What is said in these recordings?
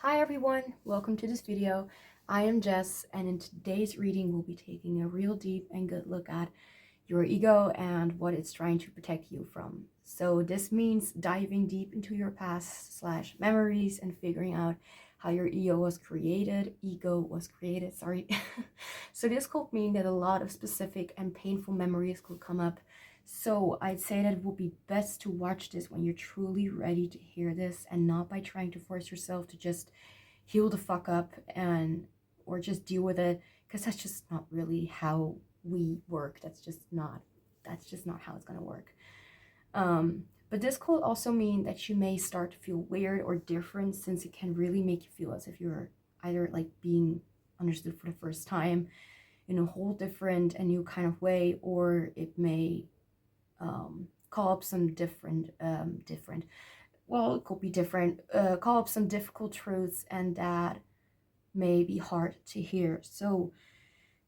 Hi everyone, welcome to this video. I am Jess, and in today's reading we'll be taking a real deep and good look at your ego and what it's trying to protect you from. So this means diving deep into your past / memories and figuring out how your ego was created, sorry. So this could mean that a lot of specific and painful memories could come up. So I'd say that it will be best to watch this when you're truly ready to hear this, and not by trying to force yourself to just heal the fuck up or just deal with it, because that's just not really how we work. That's just not how it's gonna work. But this could also mean that you may start to feel weird or different, since it can really make you feel as if you're either like being understood for the first time in a whole different and new kind of way, or it may call up some call up some difficult truths, and that may be hard to hear. So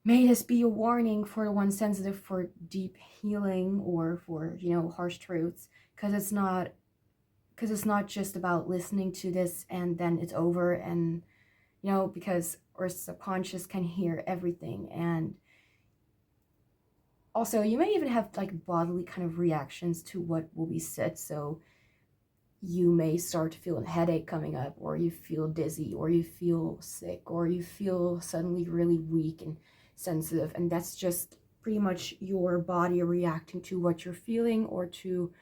may this be a warning for the one sensitive for deep healing, or for, harsh truths, because it's not just about listening to this and then it's over, and because our subconscious can hear everything. And also, you may even have like bodily kind of reactions to what will be said. So you may start to feel a headache coming up, or you feel dizzy, or you feel sick, or you feel suddenly really weak and sensitive. And that's just pretty much your body reacting to what you're feeling, or to,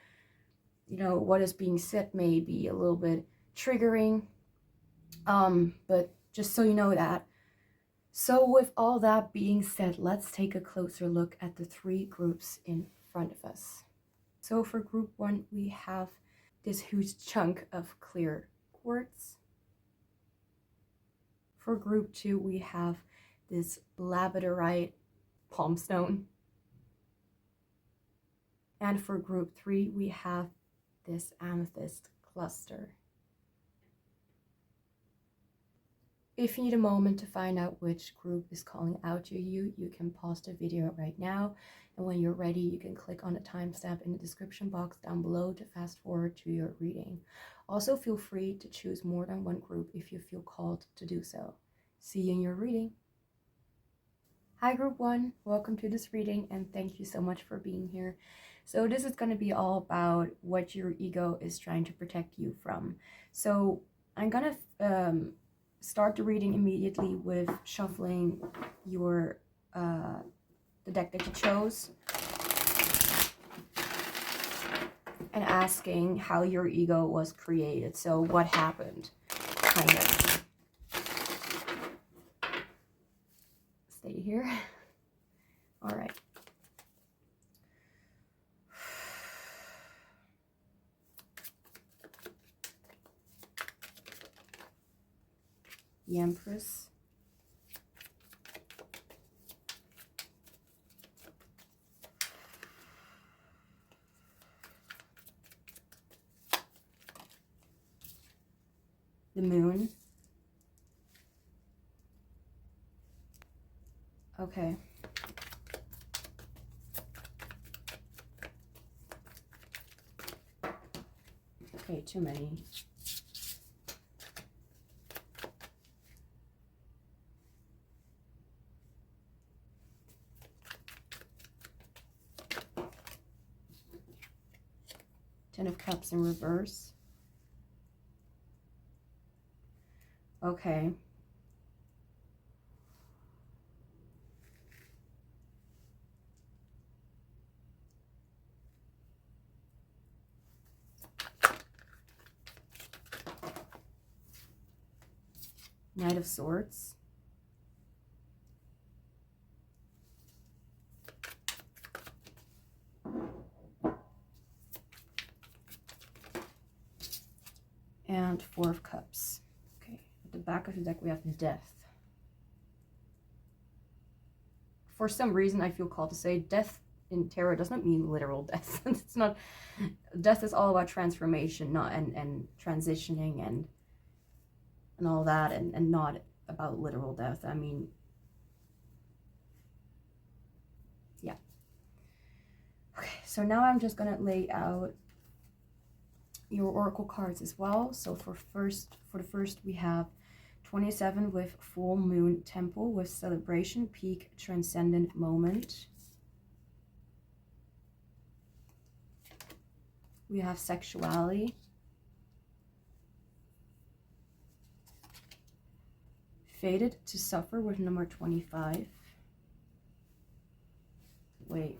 what is being said may be a little bit triggering. But just so you know that. So with all that being said, let's take a closer look at the three groups in front of us. So for group one, we have this huge chunk of clear quartz. For group two, we have this Labradorite Palmstone. And for group three, we have this Amethyst cluster. If you need a moment to find out which group is calling out to you, you can pause the video right now, and when you're ready, you can click on the timestamp in the description box down below to fast forward to your reading. Also, feel free to choose more than one group if you feel called to do so. See you in your reading. Hi group one, welcome to this reading, and thank you so much for being here. So this is going to be all about what your ego is trying to protect you from. So I'm gonna start the reading immediately with shuffling your the deck that you chose and asking how your ego was created. So what happened, kind of. Stay here. All right. The Empress. The Moon. Okay. Okay, too many. Ten of Cups in reverse. Okay. Knight of Swords. And Four of Cups. Okay, at the back of the deck we have Death. For some reason I feel called to say death in tarot does not mean literal death. It's not. Death is all about transformation, not and transitioning and all that, and not about literal death. I mean, yeah. Okay, so now I'm just gonna lay out your oracle cards as well. So for the first we have 27 with full moon temple with celebration, peak, transcendent moment. We have sexuality. Fated to suffer with number 25. Wait.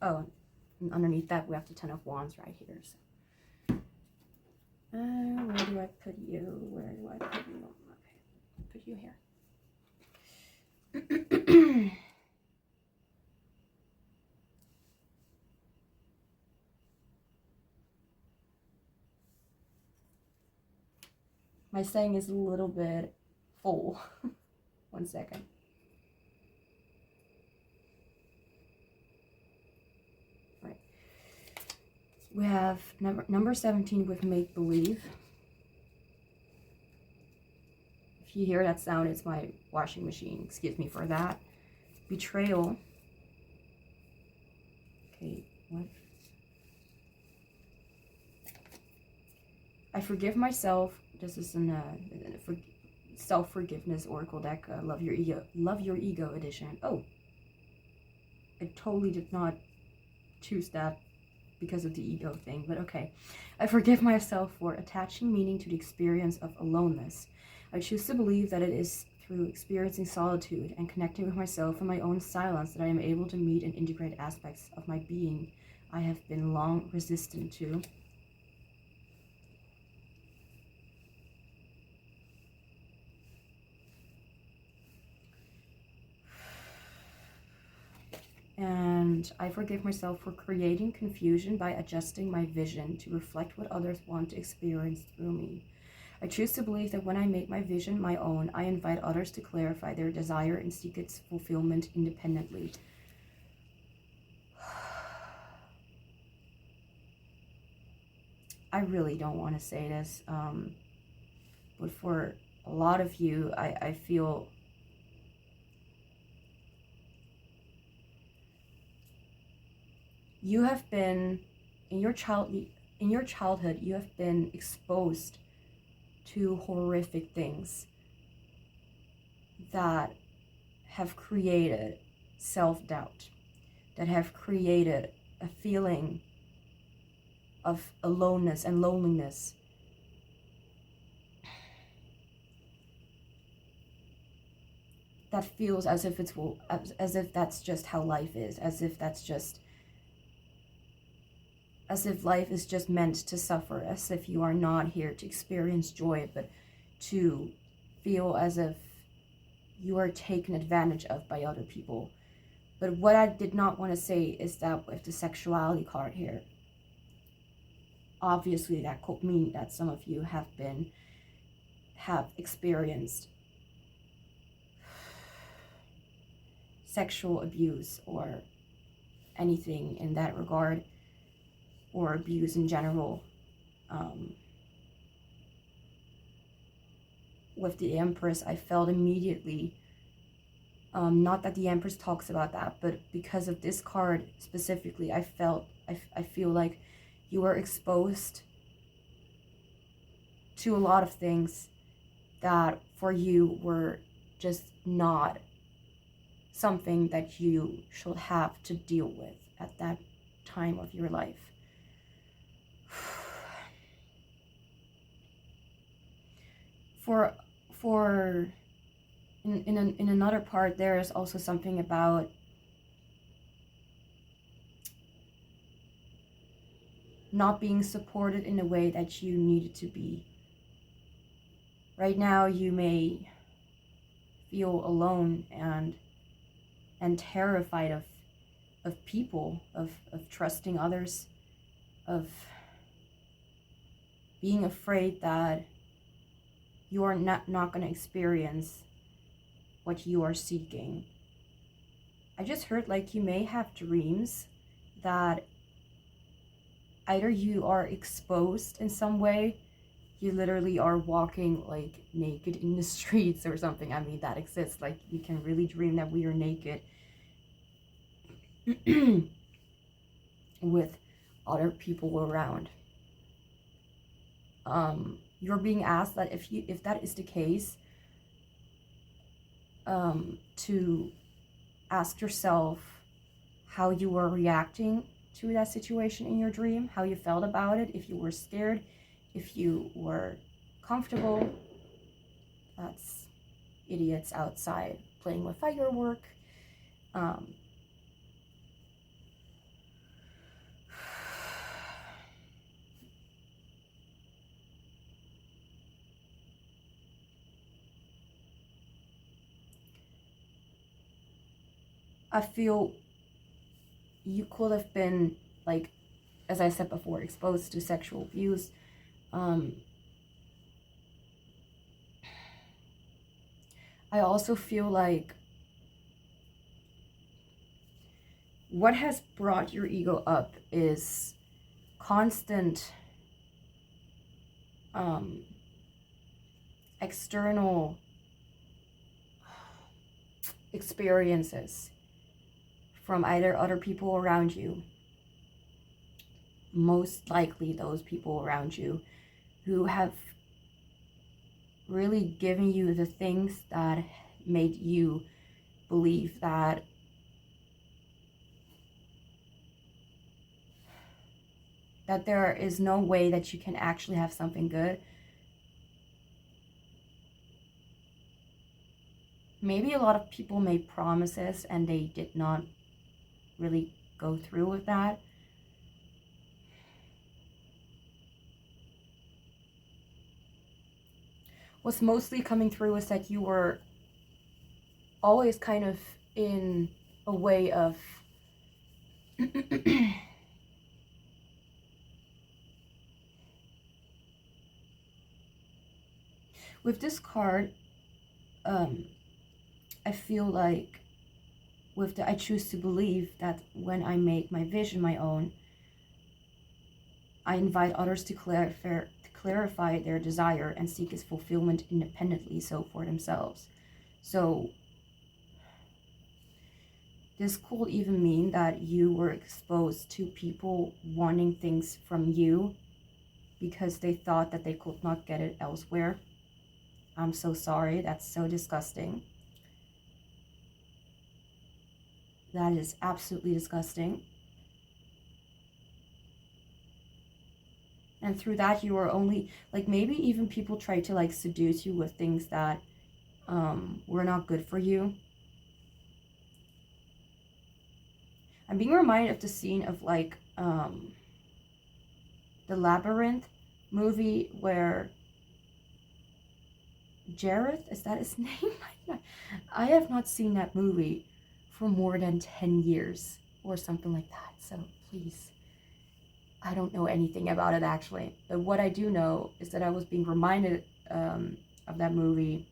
Oh, and underneath that we have the 10 of Wands right here. So. Where do I put you? Where do I put you? Okay, put you here. My saying is a little bit full. 1 second. Right. We have number 17 with make believe. If you hear that sound, it's my washing machine. Excuse me for that. Betrayal. Okay, what? I forgive myself. This is an self-forgiveness oracle deck. Love your ego edition. Oh, I totally did not choose that because of the ego thing, but okay. I forgive myself for attaching meaning to the experience of aloneness. I choose to believe that it is through experiencing solitude and connecting with myself and my own silence that I am able to meet and integrate aspects of my being I have been long resistant to. And I forgive myself for creating confusion by adjusting my vision to reflect what others want to experience through me. I choose to believe that when I make my vision my own, I invite others to clarify their desire and seek its fulfillment independently. I really don't want to say this, but for a lot of you, I feel you have been, in your childhood, you have been exposed to horrific things that have created self-doubt, that have created a feeling of aloneness and loneliness. That feels as if as if that's just how life is, as if life is just meant to suffer, as if you are not here to experience joy, but to feel as if you are taken advantage of by other people. But what I did not want to say is that with the sexuality card here, obviously that could mean that some of you have experienced sexual abuse or anything in that regard, or abuse in general. With the Empress, I felt immediately, not that the Empress talks about that, but because of this card specifically, I feel like you were exposed to a lot of things that for you were just not something that you should have to deal with at that time of your life. In another part, there is also something about not being supported in a way that you needed to be. Right now, you may feel alone and terrified of people, of trusting others, of being afraid that you are not going to experience what you are seeking. I just heard like you may have dreams that either you are exposed in some way, you literally are walking like naked in the streets or something. I mean, that exists. Like, you can really dream that we are naked. with other people around. You're being asked that if that is the case, to ask yourself how you were reacting to that situation in your dream, how you felt about it, if you were scared, if you were comfortable. That's idiots outside playing with firework. I feel you could have been, like, as I said before, exposed to sexual abuse. I also feel like what has brought your ego up is constant external experiences from either other people around you, most likely those people around you who have really given you the things that made you believe that there is no way that you can actually have something good. Maybe a lot of people made promises and they did not really go through with that. What's mostly coming through is that you were always kind of in a way of with this card, I feel like with the I choose to believe that when I make my vision my own, I invite others to clarify their desire and seek its fulfillment independently, so for themselves. So this could even mean that you were exposed to people wanting things from you because they thought that they could not get it elsewhere. I'm so sorry. That's so disgusting. That is absolutely disgusting. And through that, you are only, like, maybe even people try to, like, seduce you with things that were not good for you. I'm being reminded of the scene of, like, the Labyrinth movie where Jareth, is that his name? I have not seen that movie for more than 10 years or something like that. So please, I don't know anything about it actually. But what I do know is that I was being reminded of that movie.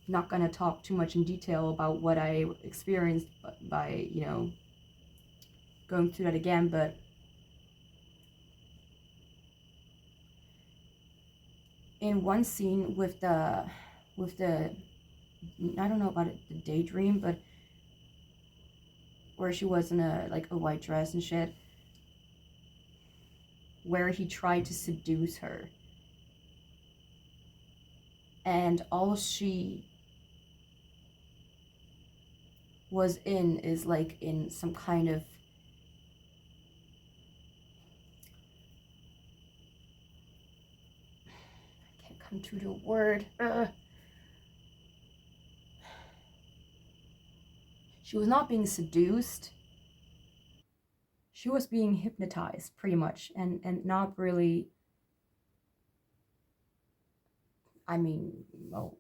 Not going to talk too much in detail about what I experienced by, you know, going through that again, but in one scene with the I don't know about it, the daydream, but where she was in a white dress and shit, where he tried to seduce her, and all she was in is like in some kind of I can't come to the word. She was not being seduced. She was being hypnotized, pretty much, and not really. I mean, well,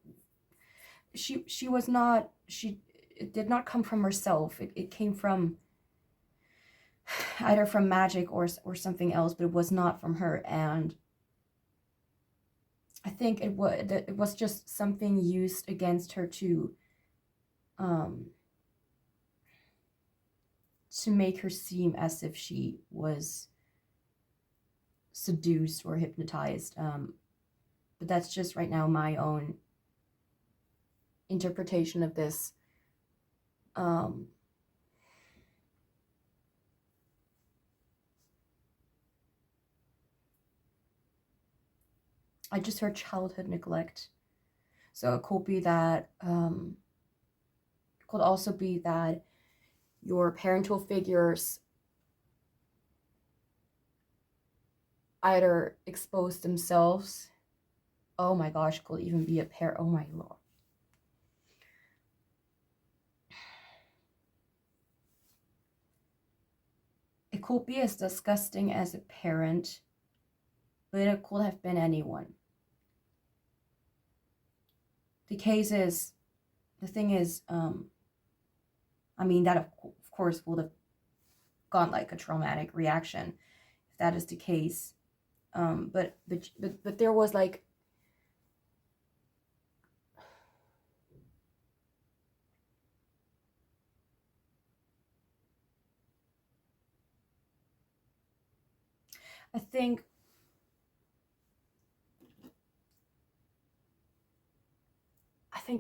she was not. It did not come from herself. It came from either from magic or something else, but it was not from her. And I think it was just something used against her to make her seem as if she was seduced or hypnotized. But that's just right now my own interpretation of this. I just heard childhood neglect. So it could be that, it could also be that your parental figures either expose themselves. Oh my gosh, could even be a pair. Oh my lord. It could be as disgusting as a parent, but it could have been anyone. The thing is, I mean, that of course would have gone like a traumatic reaction if that is the case. But there was like, I think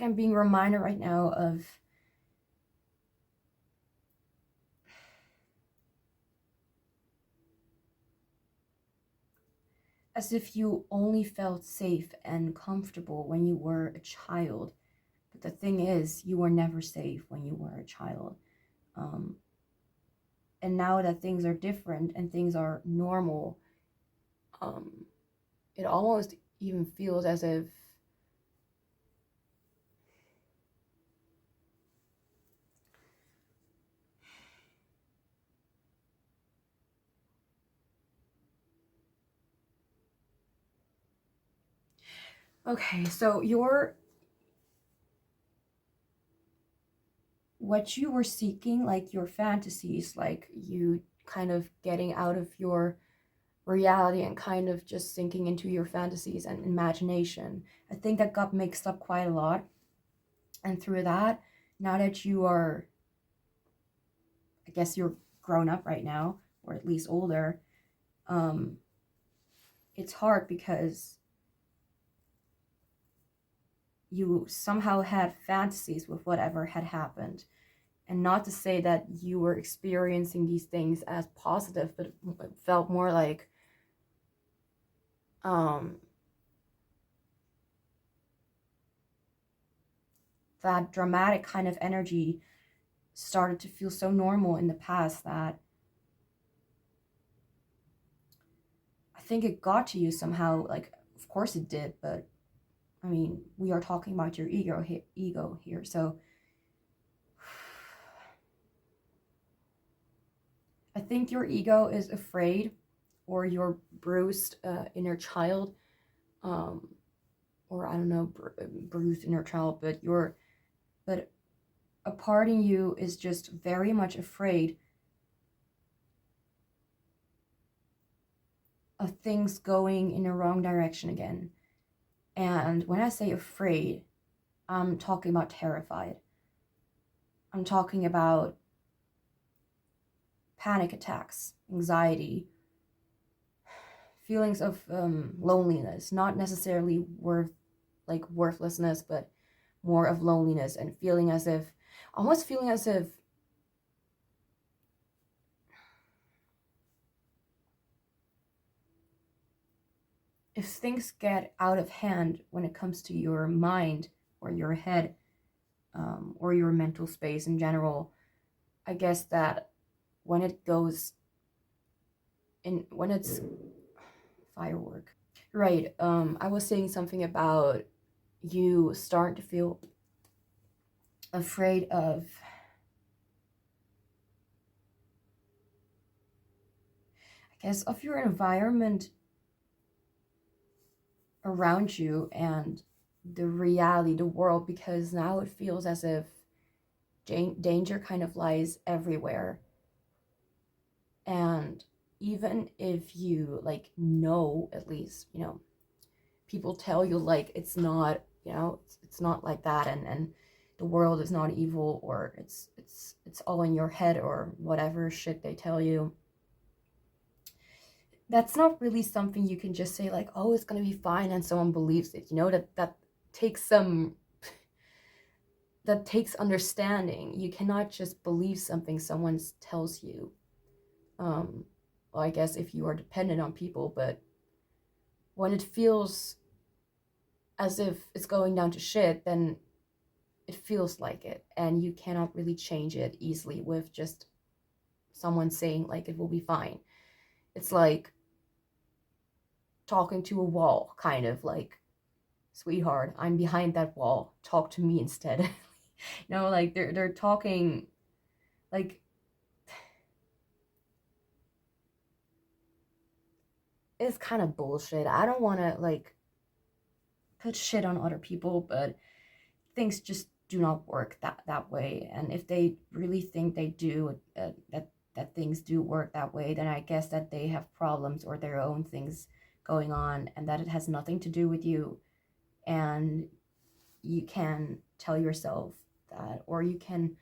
I'm being reminded right now of as if you only felt safe and comfortable when you were a child. But the thing is, you were never safe when you were a child. And now that things are different and things are normal, it almost even feels as if okay, so what you were seeking, like your fantasies, like you kind of getting out of your reality and kind of just sinking into your fantasies and imagination, I think that got mixed up quite a lot. And through that, now that you are, I guess you're grown up right now, or at least older, it's hard because you somehow had fantasies with whatever had happened. And not to say that you were experiencing these things as positive, but it felt more like that dramatic kind of energy started to feel so normal in the past that I think it got to you somehow. Like, of course it did, but I mean, we are talking about your ego here, so I think your ego is afraid, or your bruised inner child, or I don't know, bruised inner child, but a part in you is just very much afraid of things going in the wrong direction again. And when I say afraid, I'm talking about terrified. I'm talking about panic attacks, anxiety, feelings of loneliness, not necessarily worthlessness, but more of loneliness, and almost feeling as if things get out of hand when it comes to your mind or your head, or your mental space in general, I guess that when it goes in, when it's firework, right? I was saying something about you start to feel afraid of, I guess, of your environment around you and the reality, the world, because now it feels as if danger kind of lies everywhere. And even if you like know, at least, people tell you like it's not, it's not like that, and the world is not evil, or it's all in your head, or whatever shit they tell you. That's not really something you can just say like, oh, it's gonna be fine, and someone believes it. That takes understanding. You cannot just believe something someone tells you. Well, I guess if you are dependent on people, but when it feels as if it's going down to shit, then it feels like it, and you cannot really change it easily with just someone saying like it will be fine. It's like talking to a wall, kind of like, sweetheart, I'm behind that wall, talk to me instead. Like they're talking like, it's kind of bullshit. I don't want to like put shit on other people, but things just do not work that way. And if they really think they do, that things do work that way, then I guess that they have problems or their own things going on, and that it has nothing to do with you. And you can tell yourself that, or you can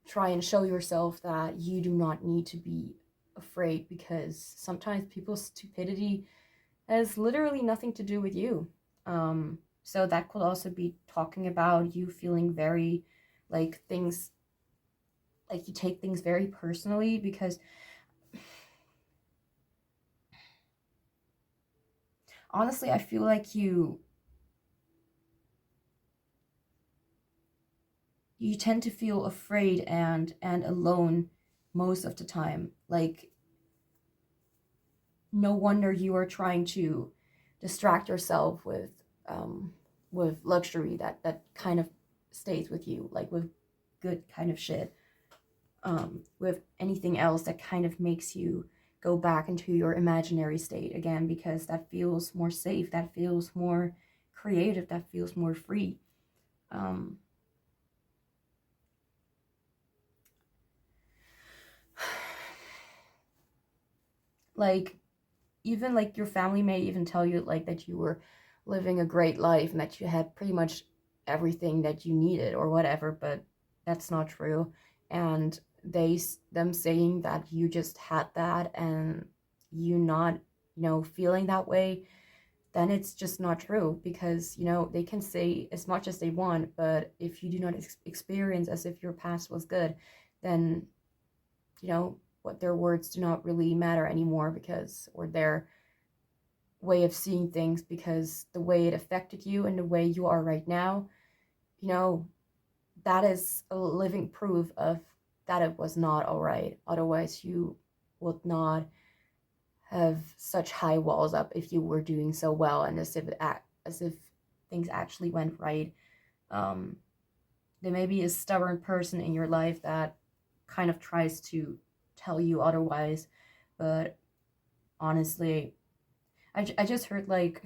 try and show yourself that you do not need to be afraid, because sometimes people's stupidity has literally nothing to do with you. So that could also be talking about you feeling very like things, like you take things very personally, because honestly, I feel like you tend to feel afraid and alone most of the time. Like, no wonder you are trying to distract yourself with luxury that kind of stays with you, like with good kind of shit, with anything else that kind of makes you go back into your imaginary state again, because that feels more safe, that feels more creative, that feels more free. um like, even like your family may even tell you like that you were living a great life and that you had pretty much everything that you needed or whatever, but that's not true. And them saying that you just had that and you not, feeling that way, then it's just not true, because they can say as much as they want, but if you do not experience as if your past was good, then what their words do not really matter anymore, because, or their way of seeing things, because the way it affected you and the way you are right now, you know that is a living proof of that it was not all right. Otherwise you would not have such high walls up if you were doing so well, and as if things actually went right. um there may be a stubborn person in your life that kind of tries to tell you otherwise, but honestly, I just heard like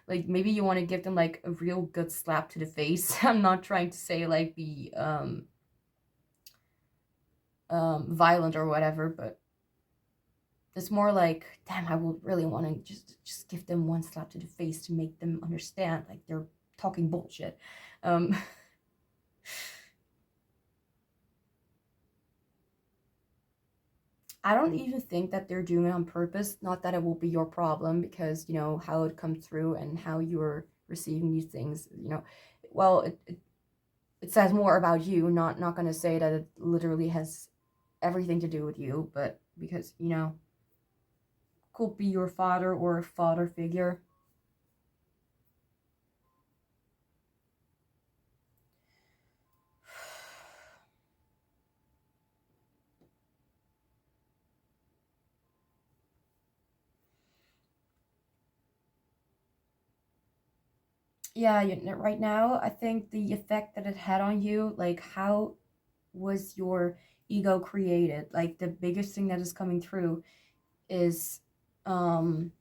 maybe you want to give them like a real good slap to the face. I'm not trying to say like be violent or whatever, but it's more like, damn, I would really want to just give them one slap to the face to make them understand like they're talking bullshit. um I don't even think that they're doing it on purpose. Not that it will be your problem, because how it comes through and how you're receiving these things. Well, it says more about you. Not gonna say that it literally has everything to do with you, but because could be your father or a father figure. Yeah, right now, I think the effect that it had on you, like, how was your ego created? Like, the biggest thing that is coming through is um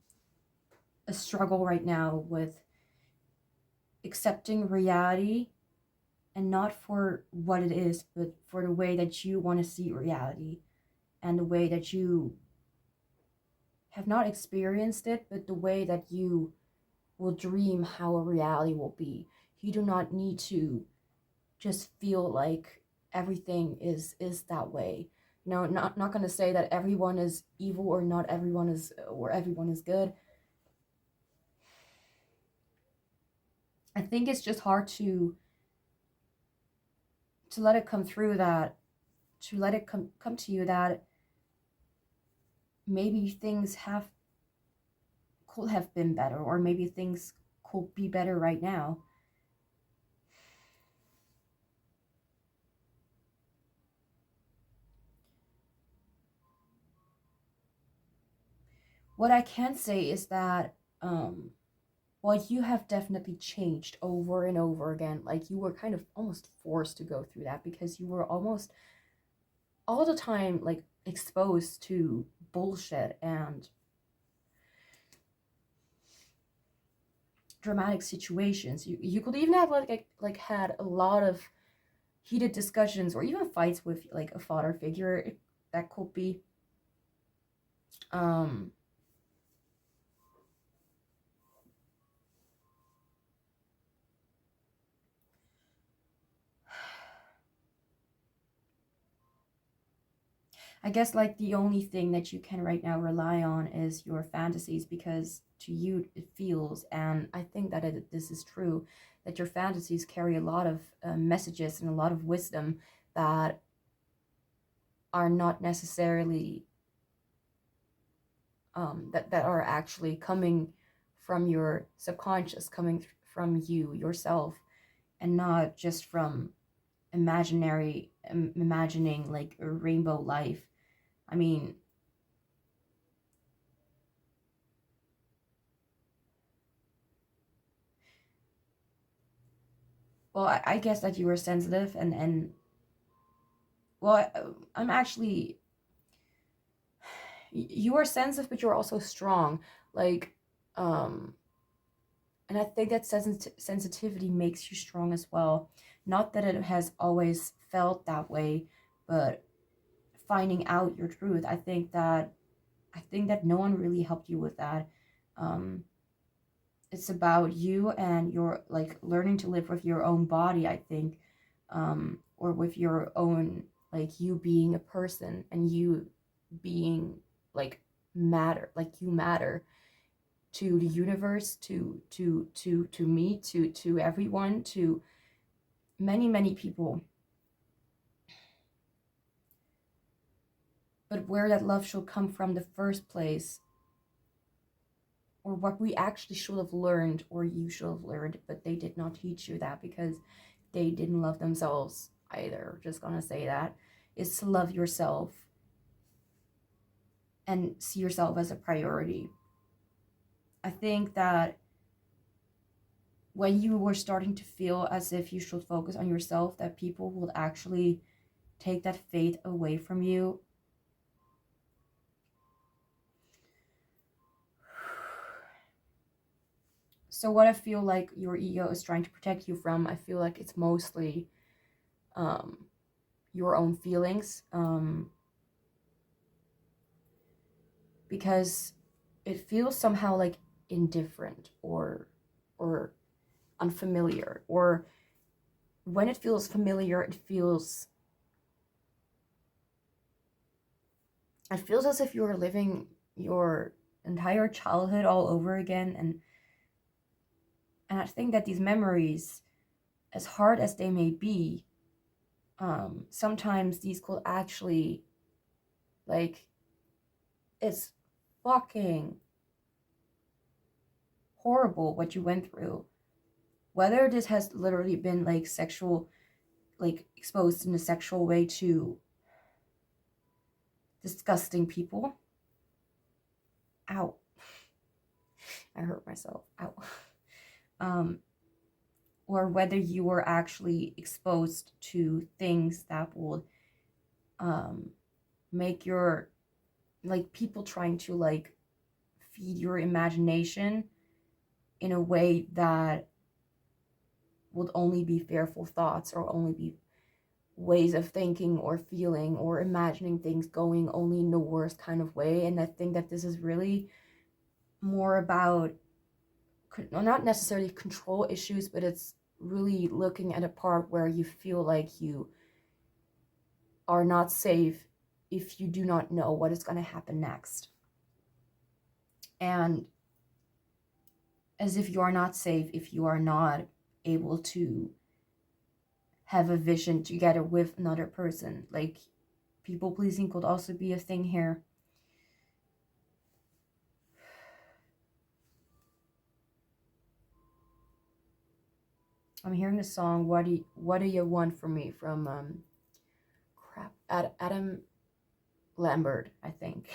a struggle right now with accepting reality, and not for what it is, but for the way that you want to see reality, and the way that you have not experienced it, but the way that you will dream how a reality will be. You do not need to just feel like everything is that way. Not going to say that everyone is evil, or not everyone is, or everyone is good. I think it's just hard to let it come through, that to let it come to you that maybe things have could have been better, or maybe things could be better right now. What I can say is that, well, you have definitely changed over and over again. Like, you were kind of almost forced to go through that because you were almost all the time, like, exposed to bullshit and dramatic situations. You could even have like had a lot of heated discussions or even fights with like a father figure. That could be. um I guess like the only thing that you can right now rely on is your fantasies, because to you it feels, and I think that this is true, that your fantasies carry a lot of messages and a lot of wisdom that are not necessarily that are actually coming from your subconscious, coming from you yourself, and not just from imagining like a rainbow life. I mean, well, I guess that you were sensitive, and well, I'm actually, you are sensitive, but you're also strong. Like, um, and I think that sensitivity makes you strong as well. Not that it has always felt that way, but finding out your truth, I think that no one really helped you with that. Um, it's about you and your like learning to live with your own body, I think, or with your own, like, you being a person and you being like like you matter to the universe, to me, to everyone, to many people. But where that love should come from the first place, or what we actually should have learned, or you should have learned, but they did not teach you that because they didn't love themselves either. Just gonna say that, is to love yourself and see yourself as a priority. I think that when you were starting to feel as if you should focus on yourself, that people will actually take that faith away from you. So what I feel like your ego is trying to protect you from, I feel like it's mostly um, your own feelings, because it feels somehow like indifferent or unfamiliar, or when it feels familiar, it feels as if you're living your entire childhood all over again. And I think that these memories, as hard as they may be, sometimes these could actually, like, it's fucking horrible what you went through. Whether this has literally been like sexual, like exposed in a sexual way to disgusting people. Ow. I hurt myself. Ow. Um, or whether you were actually exposed to things that would make your, like, people trying to like feed your imagination in a way that would only be fearful thoughts, or only be ways of thinking or feeling or imagining things going only in the worst kind of way. And I think that this is really more about, not necessarily control issues, but it's really looking at a part where you feel like you are not safe if you do not know what is going to happen next. And as if you are not safe if you are not able to have a vision together with another person. Like, people pleasing could also be a thing here. I'm hearing the song What Do You Want From Me from Adam Lambert, I think.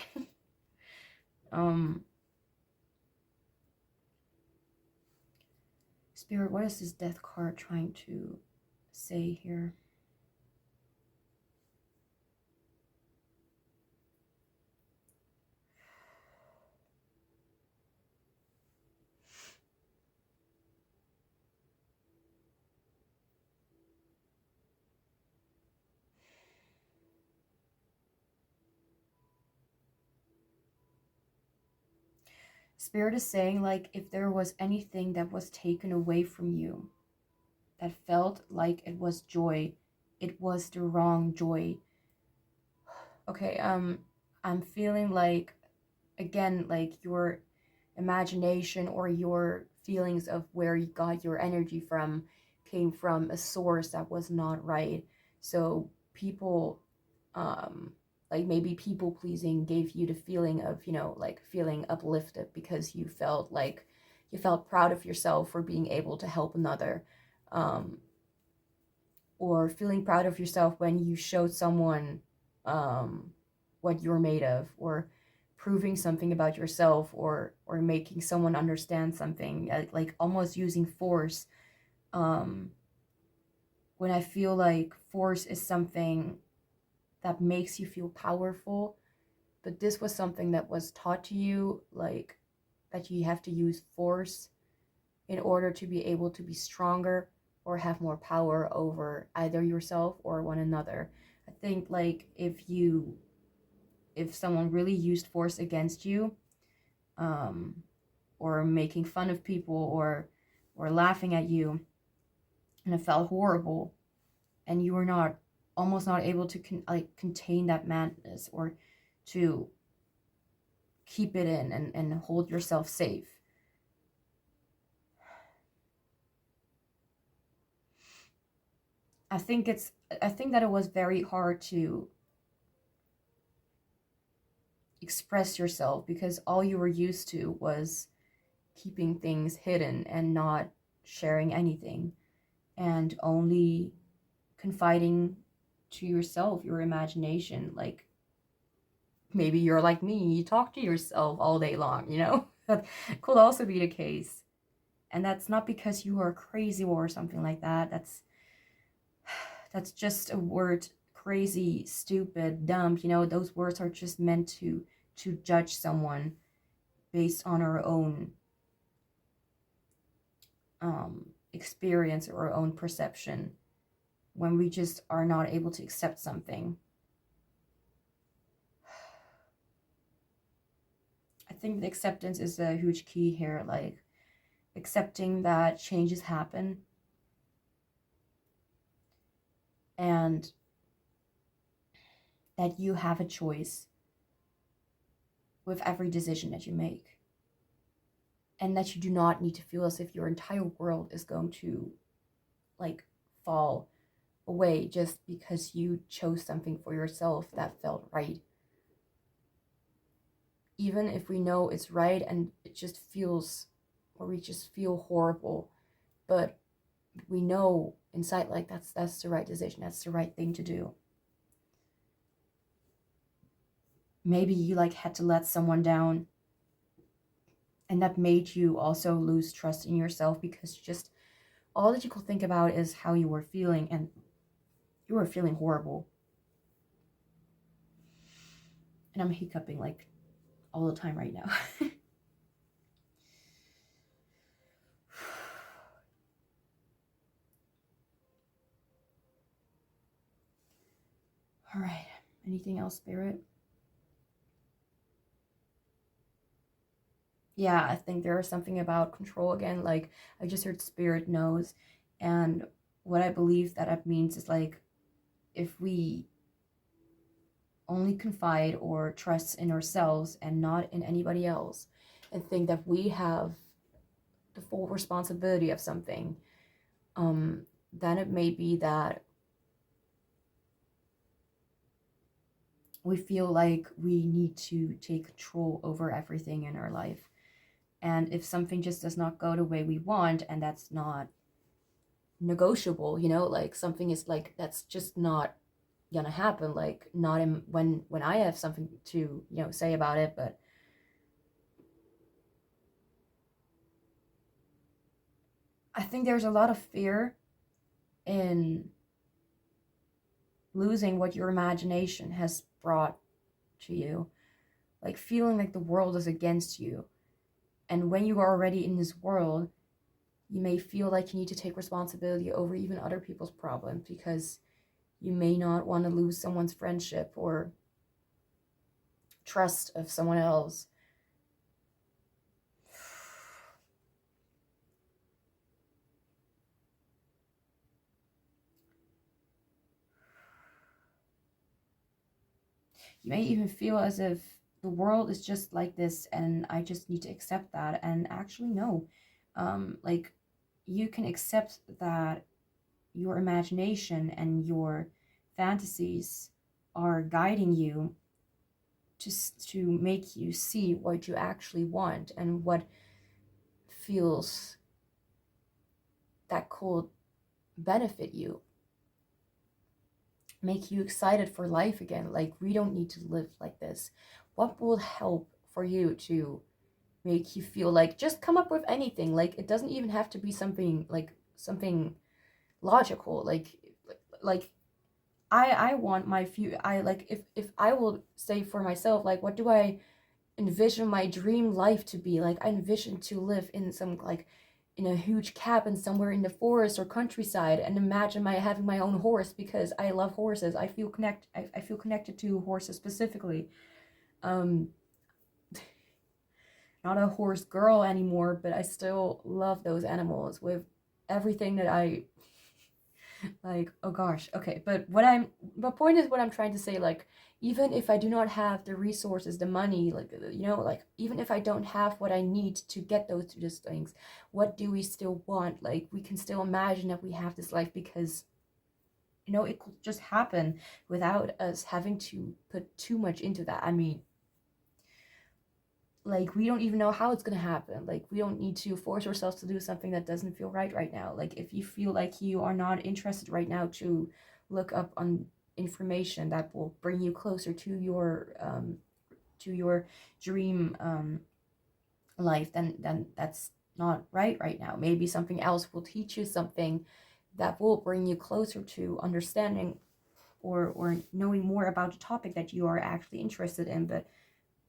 Spirit, what is this death card trying to say here? Spirit is saying, like, if there was anything that was taken away from you that felt like it was joy, it was the wrong joy. Okay, I'm feeling like, again, like your imagination or your feelings of where you got your energy from came from a source that was not right. So people, like maybe people pleasing gave you the feeling of, you know, like feeling uplifted because you felt like you felt proud of yourself for being able to help another, um, or feeling proud of yourself when you showed someone what you're made of, or proving something about yourself, or making someone understand something, like almost using force. um, when I feel like force is something that makes you feel powerful, but this was something that was taught to you, like that you have to use force in order to be able to be stronger or have more power over either yourself or one another. I think like if someone really used force against you, um, or making fun of people, or laughing at you, and it felt horrible, and you were not almost not able to contain that madness, or to keep it in, and hold yourself safe. I think that it was very hard to express yourself because all you were used to was keeping things hidden and not sharing anything, and only confiding to yourself, your imagination. Like maybe you're like me, you talk to yourself all day long, you know? That could also be the case. And that's not because you are crazy or something like that. That's just a word. Crazy, stupid, dumb, you know, those words are just meant to judge someone based on our own experience or our own perception, when we just are not able to accept something. I think the acceptance is a huge key here, like accepting that changes happen, and that you have a choice with every decision that you make, and that you do not need to feel as if your entire world is going to like fall away just because you chose something for yourself that felt right. Even if we know it's right and it just feels, or we just feel horrible, but we know inside like that's the right decision, that's the right thing to do. Maybe you like had to let someone down, and that made you also lose trust in yourself, because just all that you could think about is how you were feeling, and you were feeling horrible. And I'm hiccuping like all the time right now. All right, anything else, Spirit? Yeah, I think there is something about control again. Like I just heard Spirit knows, and what I believe that means is like if we only confide or trust in ourselves and not in anybody else, and think that we have the full responsibility of something, then it may be that we feel like we need to take control over everything in our life. And if something just does not go the way we want, and that's not negotiable, you know, like something is like that's just not gonna happen, like not in when I have something to, you know, say about it. But I think there's a lot of fear in losing what your imagination has brought to you, like feeling like the world is against you. And when you are already in this world, you may feel like you need to take responsibility over even other people's problems because you may not want to lose someone's friendship or trust of someone else. You may even feel as if the world is just like this and I just need to accept that. And actually, no. Like, you can accept that your imagination and your fantasies are guiding you to make you see what you actually want and what feels that could benefit you, make you excited for life again. Like, we don't need to live like this. What will help for you to make you feel like, just come up with anything. Like, it doesn't even have to be something like something logical. Like I want my future. I like, if I will say for myself, like, what do I envision my dream life to be? Like, I envision to live in some, like, in a huge cabin somewhere in the forest or countryside, and imagine my having my own horse because I love horses. I feel connected to horses specifically. Um, not a horse girl anymore, but I still love those animals with everything that I like. Oh gosh, okay. But the point is, what I'm trying to say, like, even if I do not have the resources, the money, like, you know, like, even if I don't have what I need to get those things, what do we still want? Like, we can still imagine that we have this life because, you know, it could just happen without us having to put too much into that. I mean, like, we don't even know how it's going to happen. Like, we don't need to force ourselves to do something that doesn't feel right now. Like, if you feel like you are not interested right now to look up on information that will bring you closer to your dream life, then that's not right now. Maybe something else will teach you something that will bring you closer to understanding or knowing more about the topic that you are actually interested in. But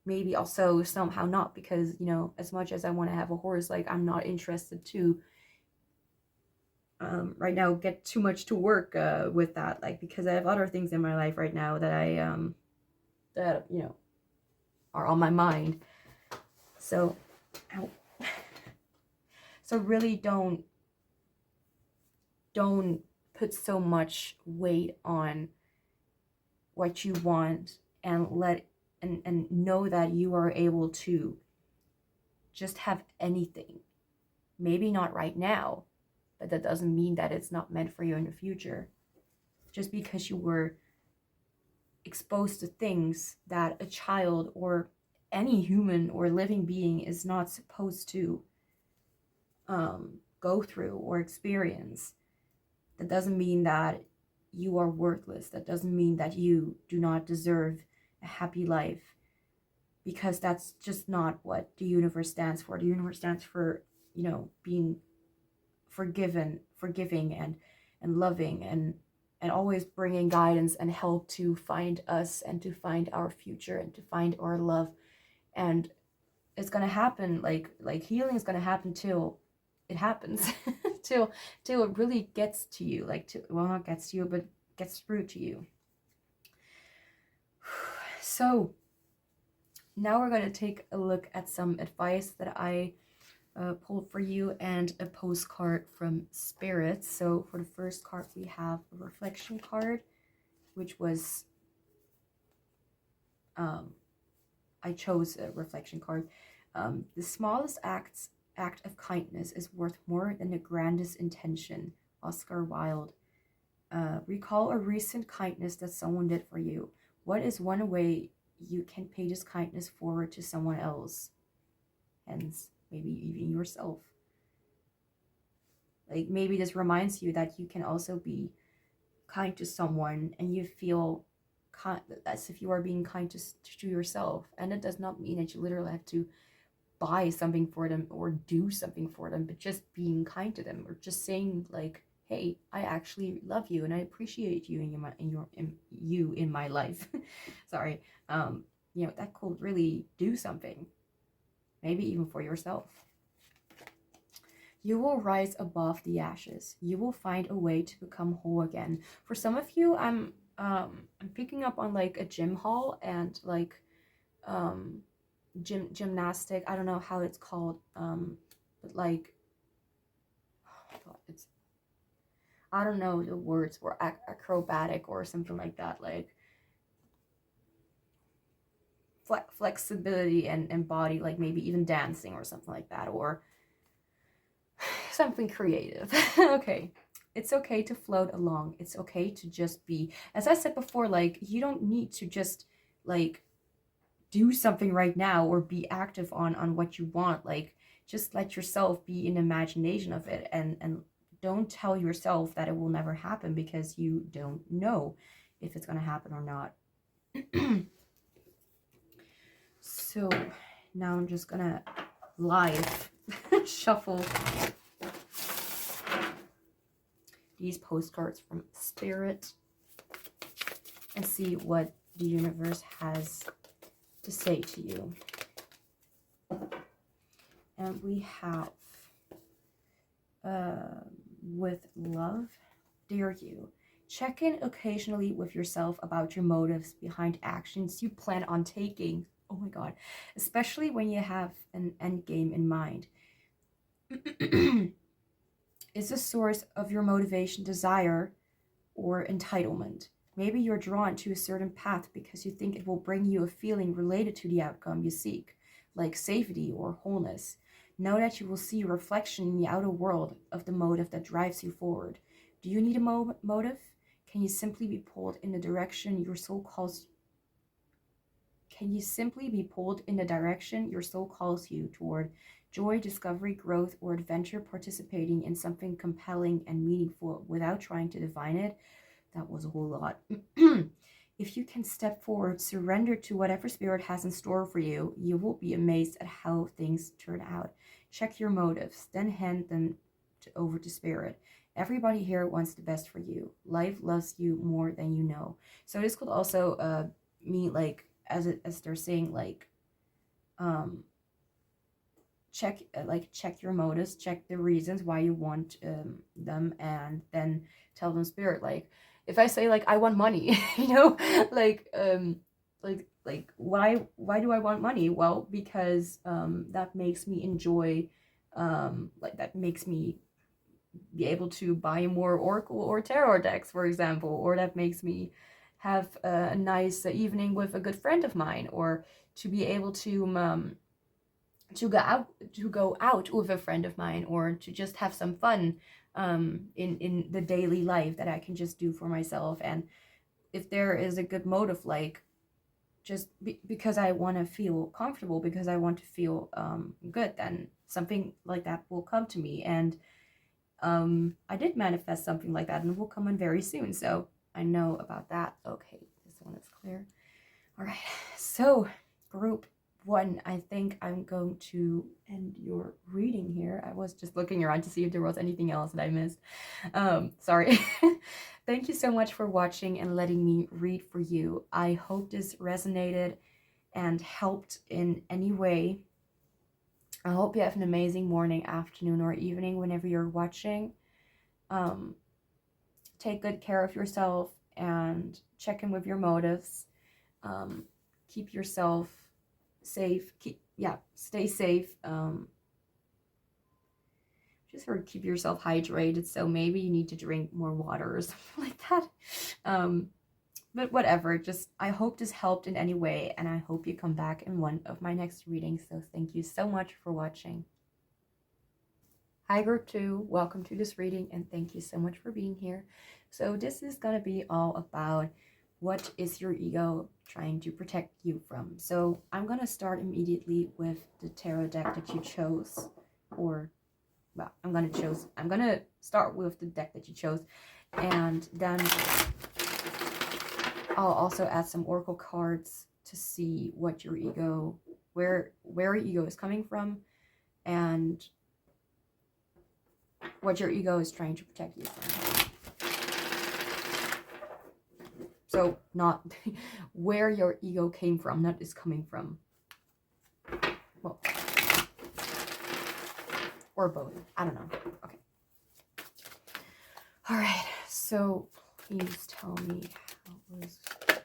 maybe also somehow not, because, you know, as much as I want to have a horse, like, I'm not interested to right now get too much to work with that, like, because I have other things in my life right now that that, you know, are on my mind. So ow. So really don't put so much weight on what you want, and and know that you are able to just have anything. Maybe not right now, but that doesn't mean that it's not meant for you in the future. Just because you were exposed to things that a child or any human or living being is not supposed to go through or experience, that doesn't mean that you are worthless. That doesn't mean that you do not deserve a happy life, because that's just not what the universe stands for. The universe stands for, you know, being forgiving and loving, and always bringing guidance and help to find us and to find our future and to find our love. And it's gonna happen, like healing is gonna happen till it happens. till it really gets to you, like, to, well, not gets to you, but gets through to you. So now we're going to take a look at some advice that I pulled for you, and a postcard from Spirit. So for the first card, we have a reflection card, which was, I chose a reflection card. The smallest act of kindness is worth more than the grandest intention. Oscar Wilde. Recall a recent kindness that someone did for you. What is one way you can pay this kindness forward to someone else? Hence, maybe even yourself. Like maybe this reminds you that you can also be kind to someone and you feel as if you are being kind to yourself. And it does not mean that you literally have to buy something for them or do something for them, but just being kind to them, or just saying like, hey, I actually love you and I appreciate you in my life. Sorry. You know, that could really do something, maybe even for yourself. You will rise above the ashes. You will find a way to become whole again. For some of you, I'm picking up on like a gym hall and like gymnastic. I don't know how it's called, but like, oh my God, it's, I don't know the words, or acrobatic or something like that, like flexibility and body, like maybe even dancing or something like that, or something creative. Okay, it's okay to float along. It's okay to just be. As I said before, like you don't need to just like do something right now or be active on what you want. Like just let yourself be in imagination of it, and don't tell yourself that it will never happen, because you don't know if it's going to happen or not. So now I'm just gonna live shuffle these postcards from Spirit and see what the universe has to say to you. And we have, with love, dear you, check in occasionally with yourself about your motives behind actions you plan on taking. Oh my God, especially when you have an end game in mind. Is the source of your motivation desire or entitlement? Maybe you're drawn to a certain path because you think it will bring you a feeling related to the outcome you seek, like safety or wholeness. Know that you will see a reflection in the outer world of the motive that drives you forward. Do you need a motive? Can you simply be pulled in the direction your soul calls? Can you simply be pulled in the direction your soul calls you toward? Joy, discovery, growth, or adventure, participating in something compelling and meaningful without trying to define it. That was a whole lot. If you can step forward, surrender to whatever Spirit has in store for you, you will be amazed at how things turn out. Check your motives, then hand them over to Spirit. Everybody here wants the best for you. Life loves you more than you know. So this could also mean, like, as they're saying, like, check your motives, check the reasons why you want them, and then tell them, Spirit, like, if I say like I want money, you know, like why do I want money? Well, because that makes me enjoy, like that makes me be able to buy more Oracle or Tarot decks, for example, or that makes me have a nice evening with a good friend of mine, or to be able to go out with a friend of mine, or to just have some fun in the daily life that I can just do for myself. And if there is a good motive, like just because I want to feel comfortable, because I want to feel good, then something like that will come to me. And I did manifest something like that, and it will come in very soon, so I know about that. Okay, this one is clear. All right, so group 1, I think I'm going to end your reading here. I was just looking around to see if there was anything else that I missed. Sorry. Thank you so much for watching and letting me read for you. I hope this resonated and helped in any way. I hope you have an amazing morning, afternoon, or evening whenever you're watching. Take good care of yourself and check in with your motives. Keep yourself safe. Stay safe. Just heard keep yourself hydrated, so maybe you need to drink more water or something like that. But whatever, just I hope this helped in any way, and I hope you come back in one of my next readings. So thank you so much for watching. Hi group 2, welcome to this reading, and thank you so much for being here. So this is going to be all about what is your ego trying to protect you from. So I'm going to start immediately with the tarot deck that you chose, or well, I'm gonna start with the deck that you chose, and then I'll also add some oracle cards to see what your ego, where your ego is coming from, and what your ego is trying to protect you from. So not where your ego came from, not is coming from. Well, or both. I don't know. Okay. All right. So please tell me, how was the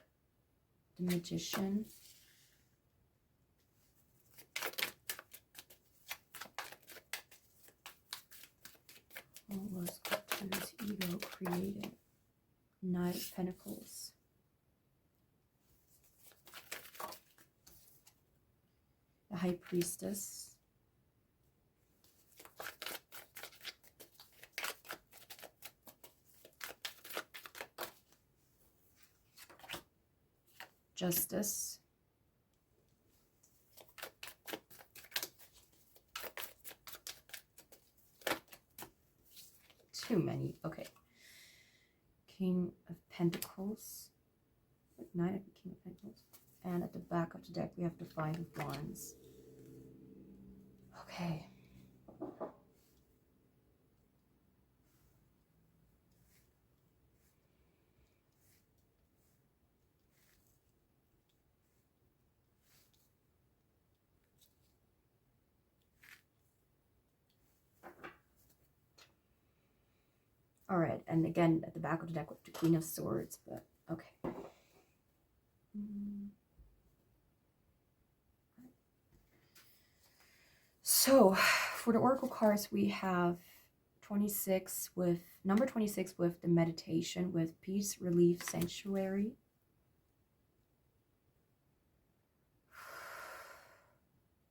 Magician? What was Octavius' ego created? Knight of Pentacles. The High Priestess. Justice. Too many. Okay. King of Pentacles. Knight of the King of Pentacles. And at the back of the deck, we have the Five of Wands. Okay. All right, and again at the back of the deck with the Queen of Swords, but okay. So for the oracle cards, we have 26 with number 26 with the meditation with peace, relief, sanctuary.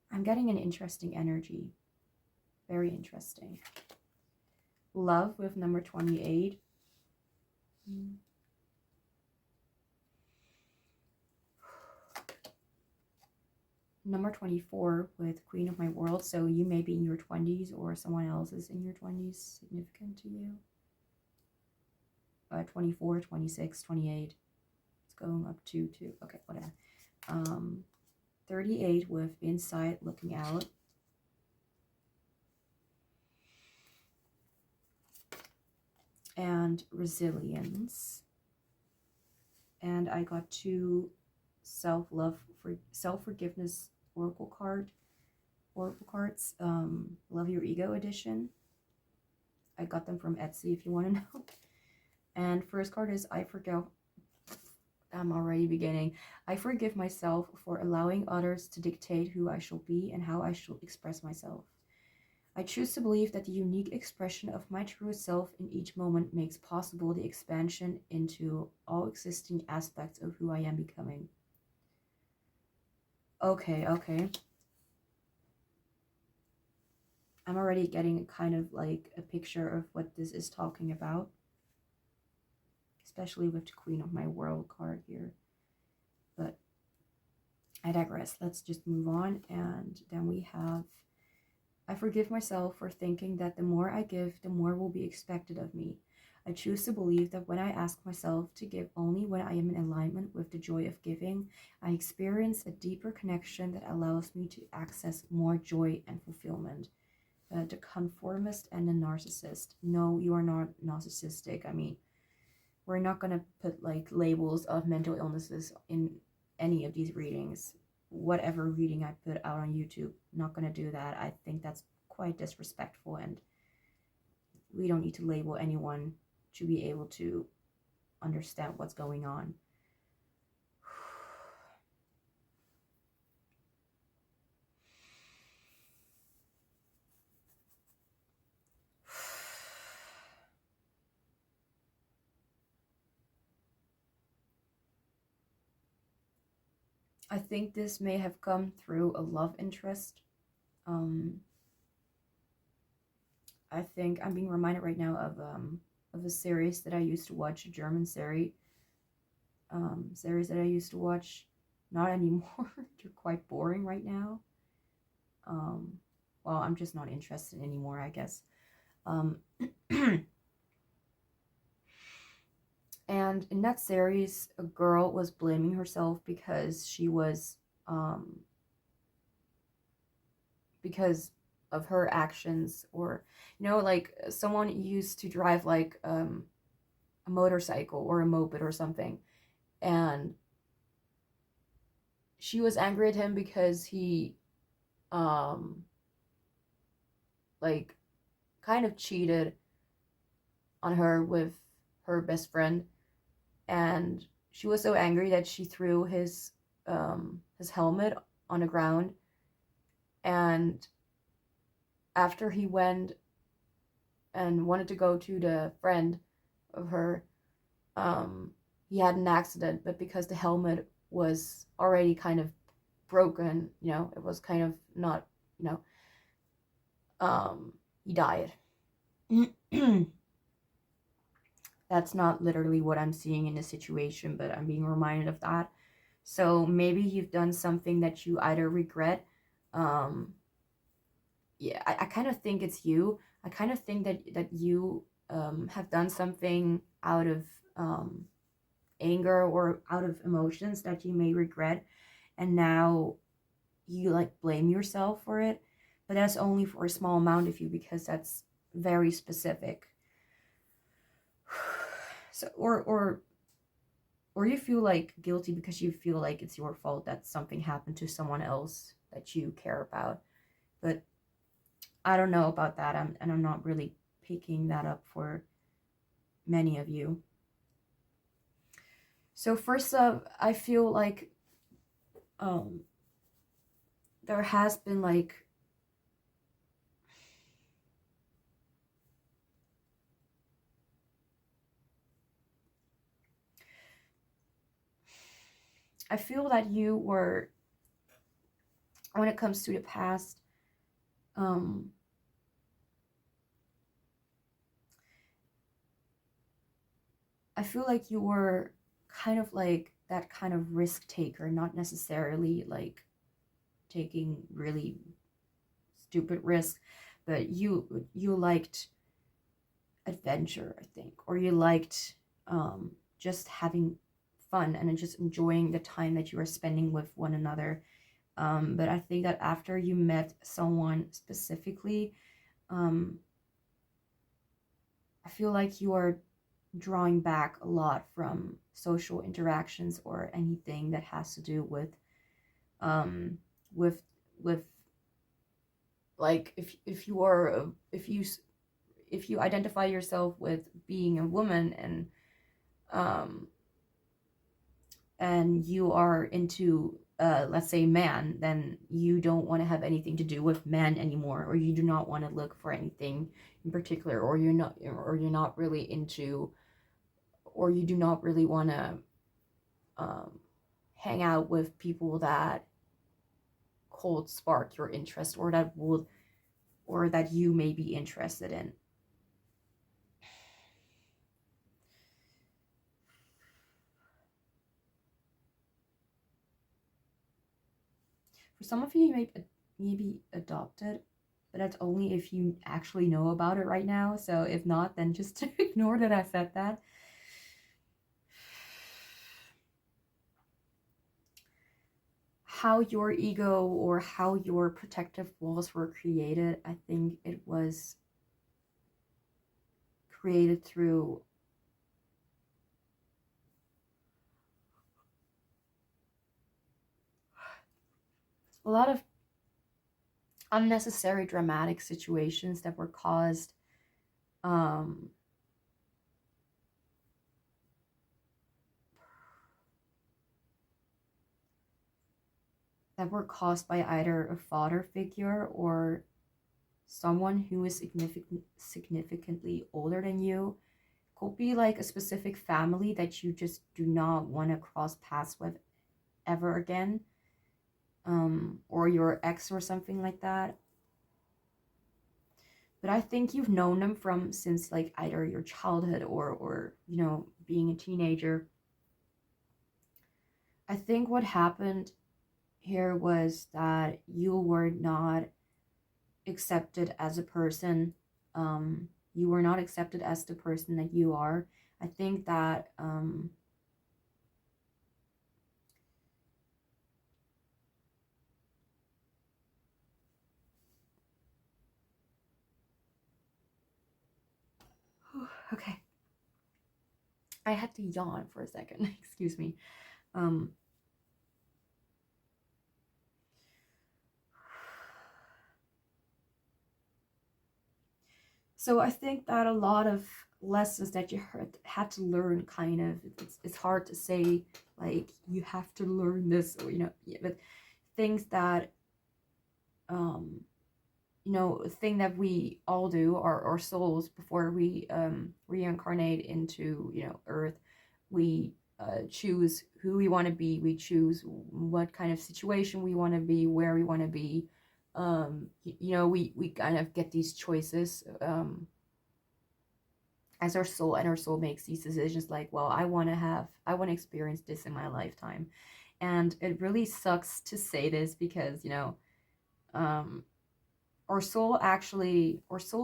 I'm getting an interesting energy. Very interesting. Love with number 28. Number 24 with Queen of My World. So you may be in your 20s or someone else is in your 20s, significant to you. 24, 26, 28. It's going up to 2. Okay, whatever. 38 with Insight, Looking Out. And Resilience. And I got 2 self-forgiveness oracle cards. Love Your Ego edition. I got them from Etsy if you want to know. And first card is I forgive. I'm already beginning. I forgive myself for allowing others to dictate who I shall be and how I shall express myself. I choose to believe that the unique expression of my true self in each moment makes possible the expansion into all existing aspects of who I am becoming. Okay, okay. I'm already getting kind of like a picture of what this is talking about. Especially with the Queen of My World card here. But I digress. Let's just move on. And then we have, I forgive myself for thinking that the more I give, the more will be expected of me. I choose to believe that when I ask myself to give only when I am in alignment with the joy of giving, I experience a deeper connection that allows me to access more joy and fulfillment. The conformist and the narcissist. No, you are not narcissistic. I mean, we're not going to put like labels of mental illnesses in any of these readings. Whatever reading I put out on YouTube, not going to do that. I think that's quite disrespectful, and we don't need to label anyone to be able to understand what's going on. I think this may have come through a love interest. I think I'm being reminded right now of a series that I used to watch, a German series that I used to watch. Not anymore. They're quite boring right now. Well, I'm just not interested anymore, I guess. Um, and in that series, a girl was blaming herself because she was, because of her actions, or, like someone used to drive like a motorcycle or a moped or something, and she was angry at him because he, um, like, kind of cheated on her with her best friend, and she was so angry that she threw his helmet on the ground. And after he went and wanted to go to the friend of her, um, he had an accident, but because the helmet was already kind of broken, it was kind of not, you know, he died. That's not literally what I'm seeing in the situation, but I'm being reminded of that. So maybe you've done something that you either regret. Um, yeah, I kind of think it's you. I kind of think that you have done something out of anger or out of emotions that you may regret, and now you like blame yourself for it. But that's only for a small amount of you, because that's very specific. So, or you feel like guilty because you feel like it's your fault that something happened to someone else that you care about. But I don't know about that. I'm not really picking that up for many of you. So first up, I feel like um there has been like, I feel that you were, when it comes to the past, um I feel like you were kind of like that kind of risk taker, not necessarily like taking really stupid risks, but you liked adventure, I think, or you liked just having fun and just enjoying the time that you were spending with one another. But I think that after you met someone specifically, um, I feel like you are drawing back a lot from social interactions or anything that has to do um, with with like, if you are if you identify yourself with being a woman, um and you are into let's say man, then you don't want to have anything to do with men anymore, or you do not want to look for anything in particular, or you're not really into, or you do not really want to um hang out with people that cold spark your interest, or that will, or that you may be interested in. For some of you, you may be adopted, but that's only if you actually know about it right now. So if not, then just ignore that I said that. How your ego or how your protective walls were created, I think it was created through a lot of unnecessary dramatic situations that were caused um, by either a father figure or someone who is significantly older than you. Could be like a specific family that you just do not want to cross paths with ever again, or your ex or something like that. But I think you've known them from since like either your childhood or being a teenager. I think what happened here was that you were not accepted as a person, You are not accepted as the person that you are. I think that okay, I had to yawn for a second. Excuse me. Um, so I think that a lot of lessons that you had to learn, kind of, it's hard to say like you have to learn this, or yeah, but things that thing that we all do, our souls, before we reincarnate into earth. We choose who we want to be. We choose what kind of situation we want to be, where we want to be. We kind of get these choices as our soul, and our soul makes these decisions like, well, I want to experience this in my lifetime. And it really sucks to say this, because um our soul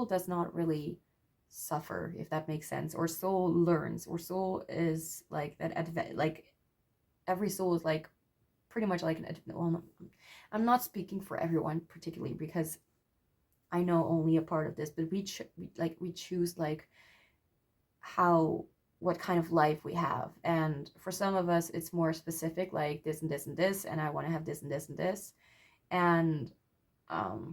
does not really suffer, if that makes sense. Our soul learns. Our soul is like that, like every soul is like pretty much like well, no, I'm not speaking for everyone particularly, because I know only a part of this, but we choose like how what kind of life we have. And for some of us it's more specific, like this and this and this, and I want to have this and this and this. And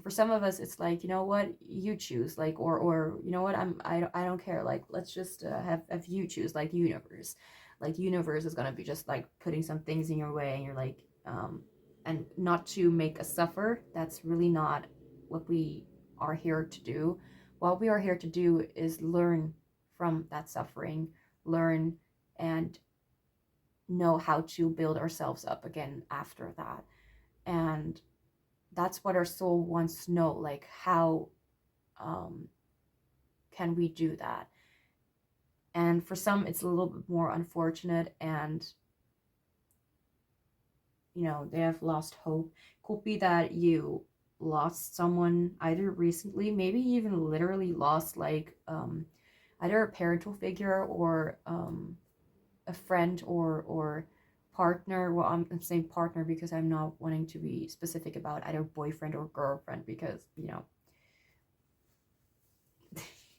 for some of us it's like, you know what, you choose, like, or you know what, I don't care, like, let's just have you choose, like universe is gonna be just like putting some things in your way, and you're like and not to make us suffer. That's really not what we are here to do. What we are here to do is learn from that suffering, learn and know how to build ourselves up again after that. And that's what our soul wants to know, like how um, can we do that. And for some it's a little bit more unfortunate, and they have lost hope. Could be that you lost someone either recently, maybe even literally lost, like either a parental figure, or a friend, or partner. Well, I'm saying partner because I'm not wanting to be specific about either boyfriend or girlfriend, because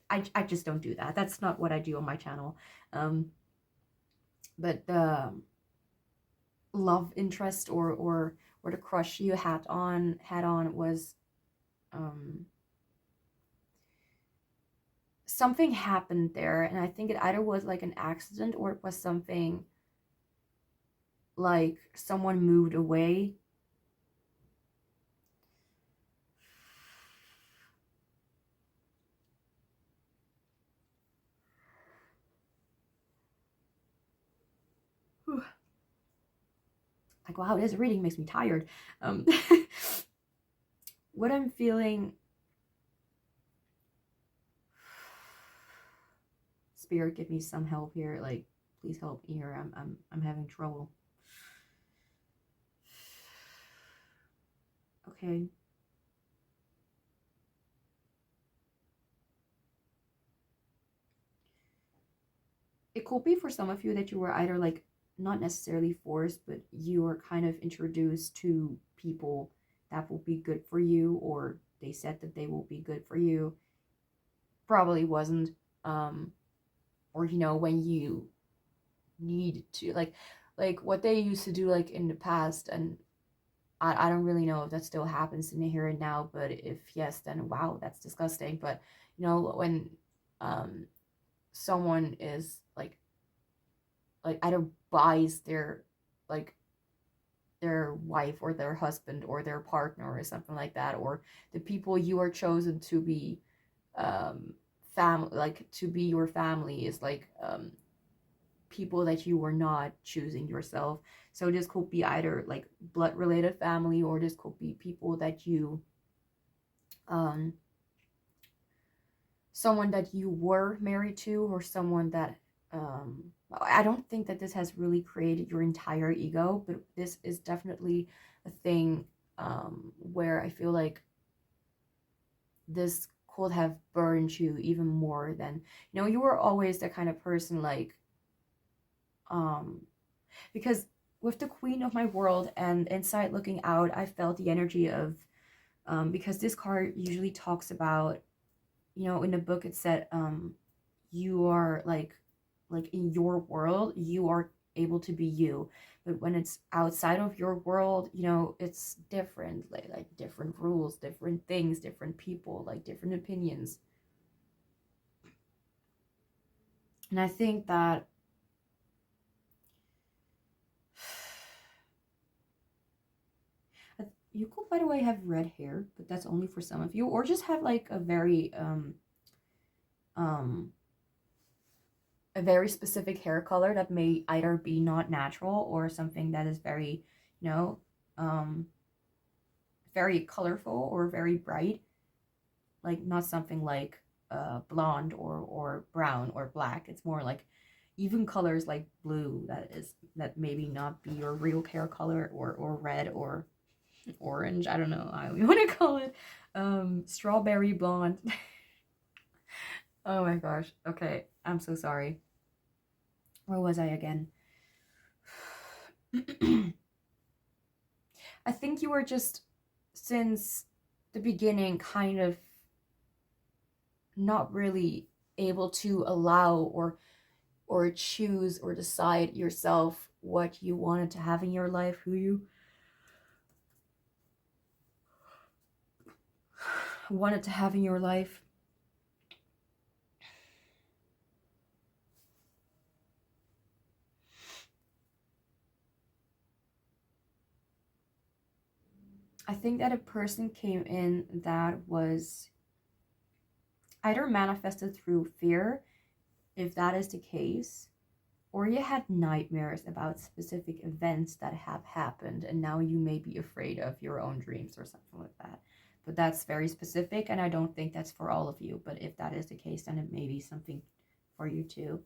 I just don't do that. That's not what I do on my channel. But the love interest, or the crush you had on was something happened there, and I think it either was like an accident, or it was something like someone moved away. Like, wow, this reading makes me tired. What I'm feeling, Spirit, give me some help here. Like, please help me here. I'm having trouble. Okay. It could be for some of you that you were either like not necessarily forced, but you were kind of introduced to people that will be good for you, or they said that they will be good for you. Probably wasn't. Or when you need to, like what they used to do, like in the past. And I don't really know if that still happens in the here and now, but if yes, then wow, that's disgusting. But when someone is like either buys like their wife or their husband or their partner or something like that, or the people you are chosen to be family, like to be your family, is like people that you were not choosing yourself. So this could be either like blood related family, or this could be people that you someone that you were married to, or someone that I don't think that this has really created your entire ego, but this is definitely a thing where I feel like this could have burdened you even more than, you know, you were always the kind of person like, because with the Queen of my world and inside looking out, I felt the energy of, because this card usually talks about, you know, in the book it said, you are like in your world, you are able to be you. But when it's outside of your world, you know, it's different, like different rules, different things, different people, like different opinions. And I think that you could, by the way, have red hair, but that's only for some of you, or just have like um a very specific hair color that may either be not natural or something that is very, you know, very colorful or very bright, like not something like blonde or brown or black. It's more like even colors like blue, that maybe not be your real hair color, or red or orange. I don't know how you want to call it. Strawberry blonde. Oh my gosh. Okay, I'm so sorry. Where was I again? I think you were just, since the beginning, kind of not really able to allow or choose or decide yourself what you wanted to have in your life, who you wanted to have in your life. I think that a person came in that was either manifested through fear, if that is the case, or you had nightmares about specific events that have happened and now you may be afraid of your own dreams or something like that. But that's very specific, and I don't think that's for all of you. But if that is the case, then it may be something for you too.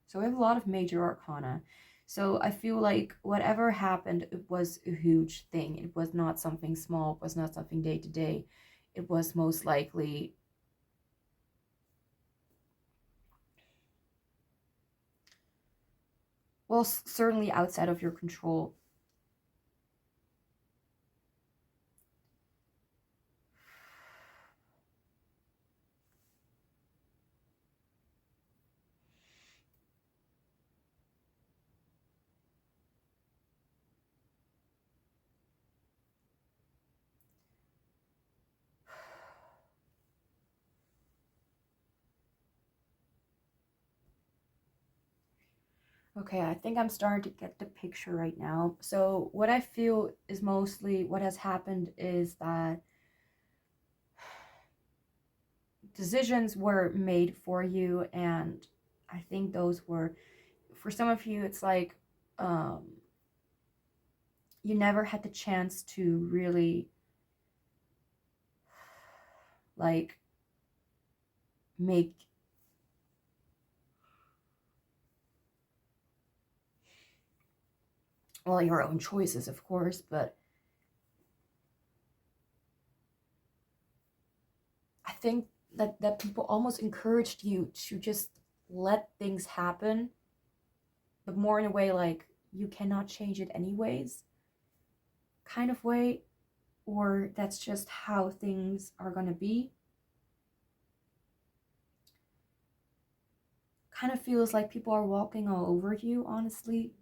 So we have a lot of major arcana. So I feel like whatever happened, it was a huge thing. It was not something small. It was not something day to day. It was most likely, well, certainly outside of your control. Okay, I think I'm starting to get the picture right now. So what I feel is mostly what has happened is that decisions were made for you, and I think those were, for some of you, it's like you never had the chance to really like make well your own choices, of course, but I think that people almost encouraged you to just let things happen, but more in a way like you cannot change it anyways kind of way, or that's just how things are gonna be. Kind of feels like people are walking all over you, honestly.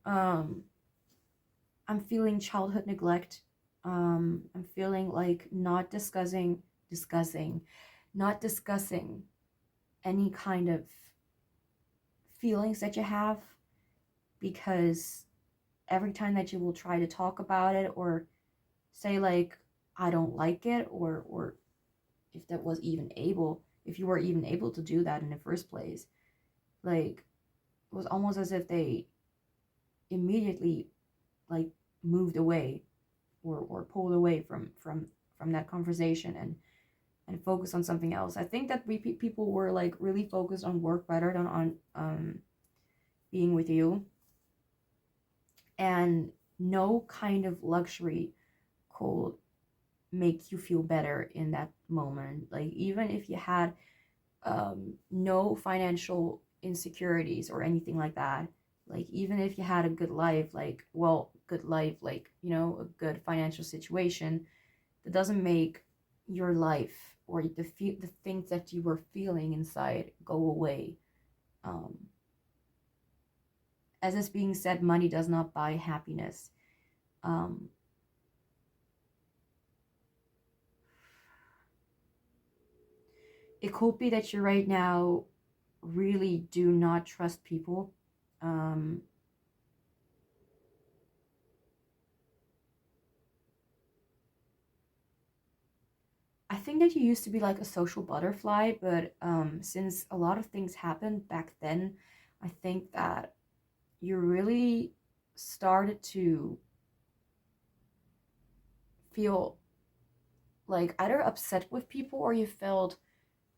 I'm feeling childhood neglect. I'm feeling like not discussing not discussing any kind of feelings that you have, because every time that you will try to talk about it or say like I don't like it, or if that was even able, if you were even able to do that in the first place, like it was almost as if they immediately like moved away, or pulled away from that conversation and focus on something else. I think that people were like really focused on work rather than on being with you. And no kind of luxury could make you feel better in that moment. Like, even if you had no financial insecurities or anything like that, like, even if you had a good life, like, well, good life, like, you know, a good financial situation, that doesn't make your life or the things that you were feeling inside go away. um as is being said, money does not buy happiness. um it could be that you right now really do not trust people. um I think that you used to be like a social butterfly, but since a lot of things happened back then, I think that you really started to feel like either upset with people, or you felt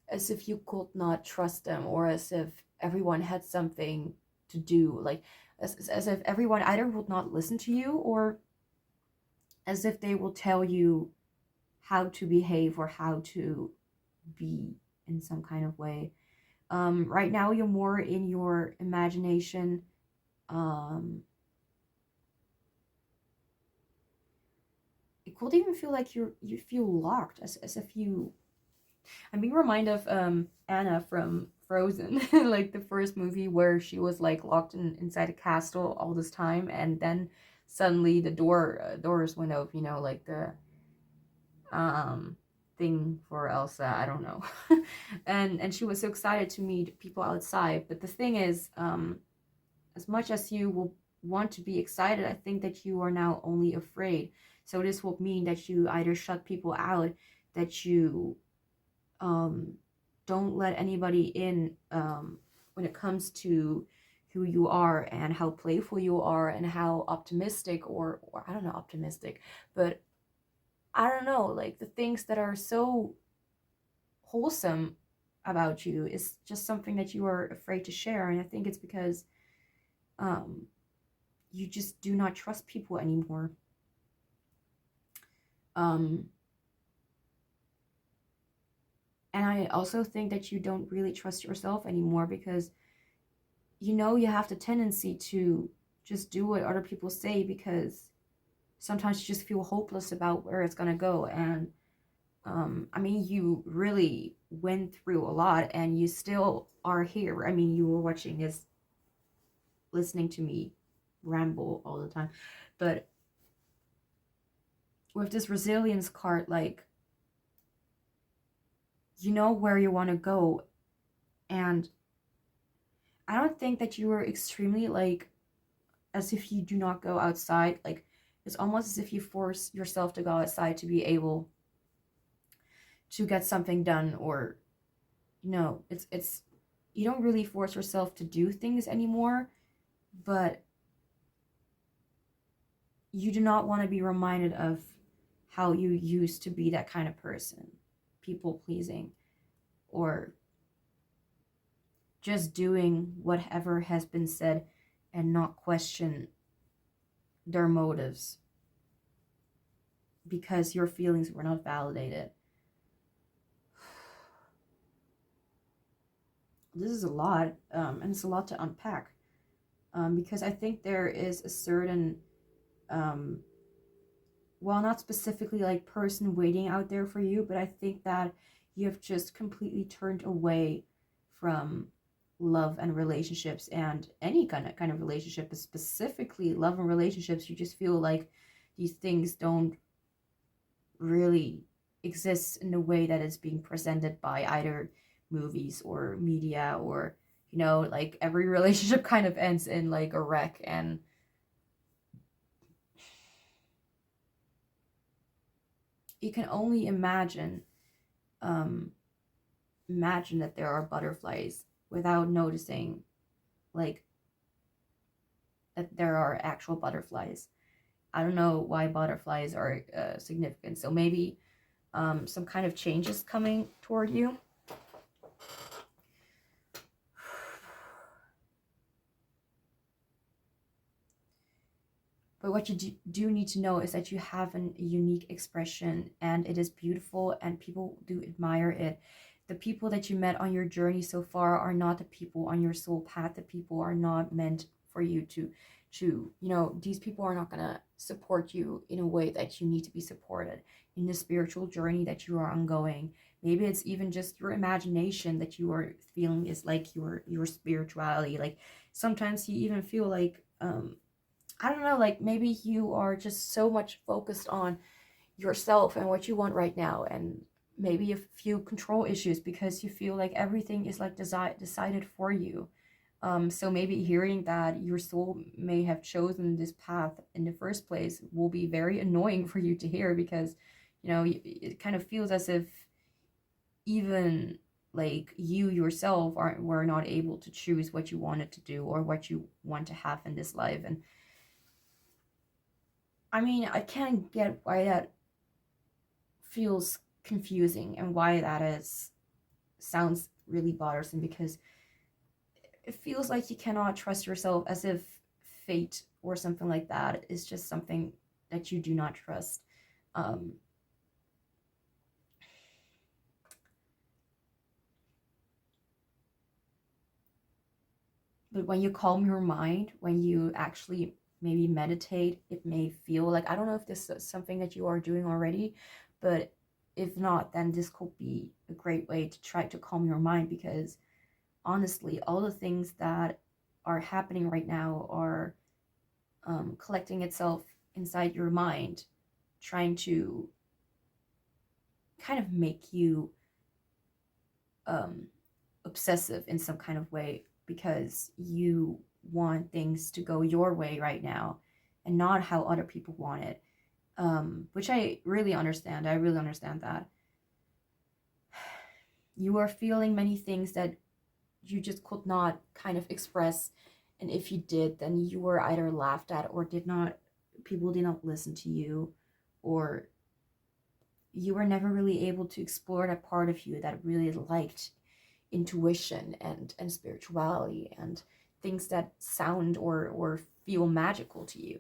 as if you could not trust them, or as if everyone had something to do, like as if everyone either would not listen to you, or as if they will tell you how to behave or how to be in some kind of way. Right now you're more in your imagination. um it could even feel like you feel locked, as if you, I'm being reminded of Anna from Frozen, like the first movie where she was like locked inside a castle all this time, and then suddenly the doors went open, you know, like the um thing for Elsa, I don't know. And she was so excited to meet people outside. But the thing is, as much as you will want to be excited, I think that you are now only afraid. So this will mean that you either shut people out, that you um, don't let anybody in, when it comes to who you are and how playful you are and how optimistic, or I don't know, optimistic, but I don't know, like the things that are so wholesome about you is just something that you are afraid to share. And I think it's because um, you just do not trust people anymore. Um, and I also think that you don't really trust yourself anymore, because you know you have the tendency to just do what other people say, because sometimes you just feel hopeless about where it's gonna go. And I mean, you really went through a lot and you still are here. I mean, you were watching this, listening to me ramble all the time, but with this resilience card, like, you know where you want to go. And I don't think that you were extremely like, as if you do not go outside, like it's almost as if you force yourself to go outside to be able to get something done. Or no, it's you don't really force yourself to do things anymore, but you do not want to be reminded of how you used to be that kind of person, people pleasing, or just doing whatever has been said and not question their motives because your feelings were not validated. This is a lot, and it's a lot to unpack, because I think there is a certain, um, well, not specifically like person waiting out there for you, but I think that you have just completely turned away from love and relationships, and any kind of relationship, but specifically love and relationships. You just feel like these things don't really exist in the way that is being presented by either movies or media, or you know, like every relationship kind of ends in like a wreck. And you can only um imagine that there are butterflies without noticing, like, that there are actual butterflies. I don't know why butterflies are significant. So maybe some kind of change is coming toward you. But what you do need to know is that you have a unique expression, and it is beautiful, and people do admire it. The people that you met on your journey so far are not the people on your soul path. The people are not meant for you to, these people are not going to support you in a way that you need to be supported in the spiritual journey that you are ongoing. Maybe it's even just your imagination that you are feeling is like your spirituality. Like sometimes you even feel like, I don't know, like maybe you are just so much focused on yourself and what you want right now, and maybe a few control issues because you feel like everything is like decided for you. So maybe hearing that your soul may have chosen this path in the first place will be very annoying for you to hear, because it kind of feels as if even like you yourself were not able to choose what you wanted to do or what you want to have in this life. And I mean, I can't get why that feels confusing and why that sounds really bothersome, because it feels like you cannot trust yourself, as if fate or something like that is just something that you do not trust. But when you calm your mind, when you actually maybe meditate, it may feel like, I don't know if this is something that you are doing already, but if not, then this could be a great way to try to calm your mind, because honestly, all the things that are happening right now are collecting itself inside your mind, trying to kind of make you obsessive in some kind of way, because you want things to go your way right now and not how other people want it, which I really understand. I really understand that you are feeling many things that you just could not kind of express, and if you did, then you were either laughed at or people did not listen to you, or you were never really able to explore that part of you that really liked intuition and spirituality and things that sound or feel magical to you.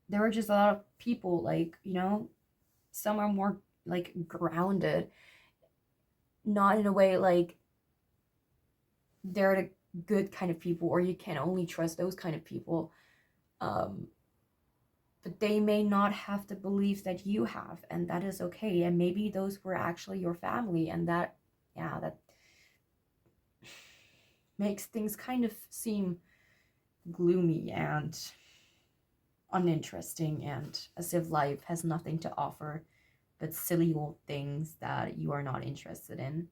There were just a lot of people, like, some are more like grounded, not in a way like they're the good kind of people or you can only trust those kind of people, but they may not have the beliefs that you have, and that is okay. And maybe those were actually your family, and that makes things kind of seem gloomy and uninteresting, and as if life has nothing to offer but silly old things that you are not interested in.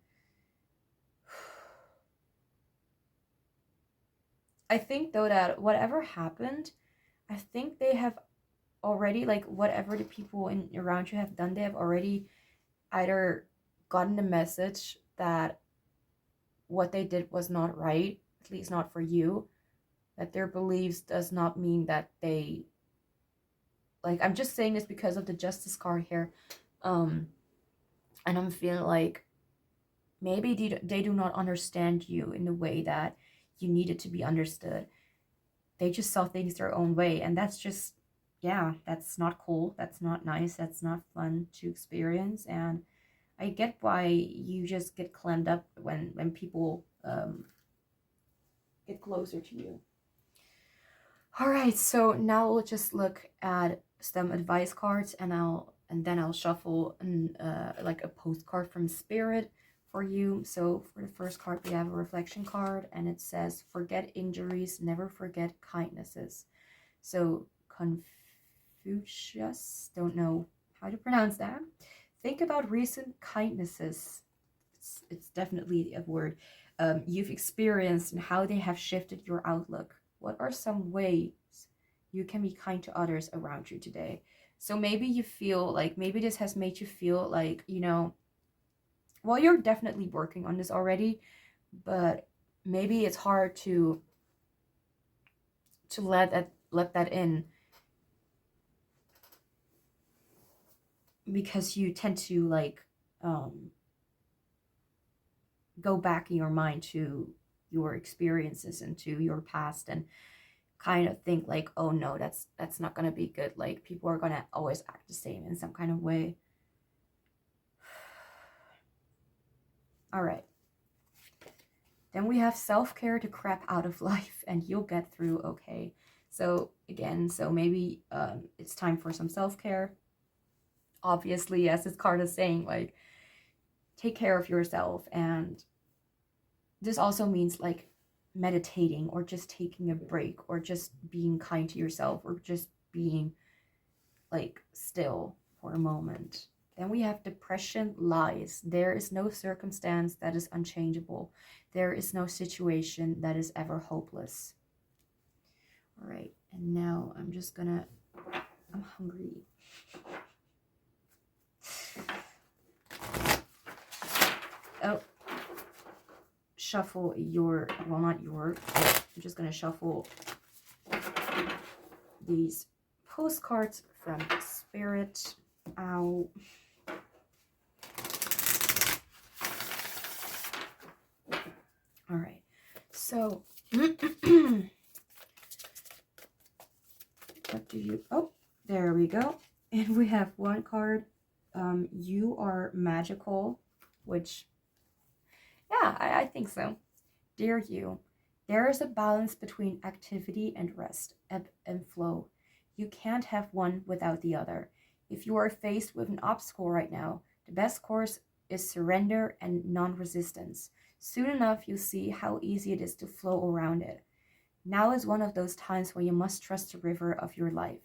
I think though that whatever happened, I think they have already, like, whatever the people around you have done, they have already either gotten the message that what they did was not right, at least not for you, that their beliefs does not mean that they, like, I'm just saying this because of the justice card here, and I'm feeling like maybe they do not understand you in the way that you needed to be understood. They just saw things their own way, and that's just, yeah, that's not cool, that's not nice, that's not fun to experience. And I get why you just get clammed up when people get closer to you. All right, so now we'll just look at some advice cards, and then I'll shuffle like a postcard from Spirit for you. So for the first card, we have a reflection card, and it says, "Forget injuries, never forget kindnesses." So Confucius, don't know how to pronounce that. Think about recent kindnesses. It's definitely a word you've experienced and how they have shifted your outlook. What are some ways you can be kind to others around you today? So maybe you feel like, maybe this has made you feel like, well, you're definitely working on this already, but maybe it's hard to let that in, because you tend to like go back in your mind to your experiences, into your past, and kind of think like, oh no, that's not gonna be good. Like, people are gonna always act the same in some kind of way. All right. Then we have self-care to crap out of life, and you'll get through okay. So again, so maybe it's time for some self-care. Obviously, as this card is saying, like, take care of yourself. And this also means like meditating, or just taking a break, or just being kind to yourself, or just being like still for a moment. Then we have depression lies. There is no circumstance that is unchangeable. There is no situation that is ever hopeless. All right, and now I'm hungry. Oh, shuffle your, well, not your, I'm just gonna shuffle these postcards from Spirit. Ow. All right, so what do you, oh, there we go. And we have one card, you are magical, which, yeah, I think so. Dear you, there is a balance between activity and rest, ebb and flow. You can't have one without the other. If you are faced with an obstacle right now, the best course is surrender and non-resistance. Soon enough, you'll see how easy it is to flow around it. Now is one of those times when you must trust the river of your life.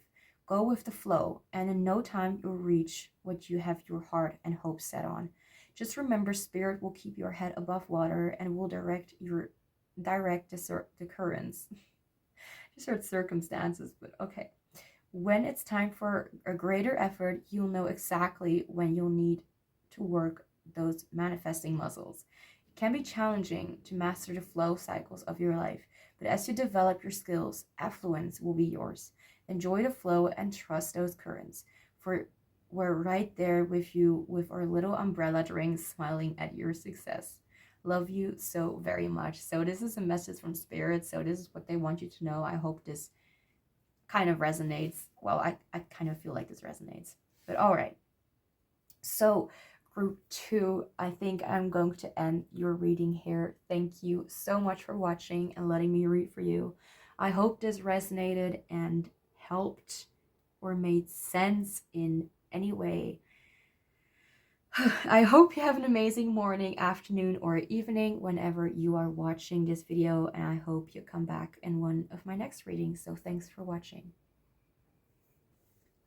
Go with the flow, and in no time you'll reach what you have your heart and hope set on. Just remember, Spirit will keep your head above water and will direct the currents. Just heard circumstances, but okay. When it's time for a greater effort, you'll know exactly when you'll need to work those manifesting muscles. It can be challenging to master the flow cycles of your life, but as you develop your skills, affluence will be yours. Enjoy the flow and trust those currents, for we're right there with you with our little umbrella rings, smiling at your success. Love you so very much. So this is a message from Spirit. So this is what they want you to know. I hope this kind of resonates. Well, I kind of feel like this resonates. But all right. So group 2, I think I'm going to end your reading here. Thank you so much for watching and letting me read for you. I hope this resonated and helped or made sense in any way. I hope you have an amazing morning, afternoon, or evening whenever you are watching this video, and I hope you come back in one of my next readings. So thanks for watching.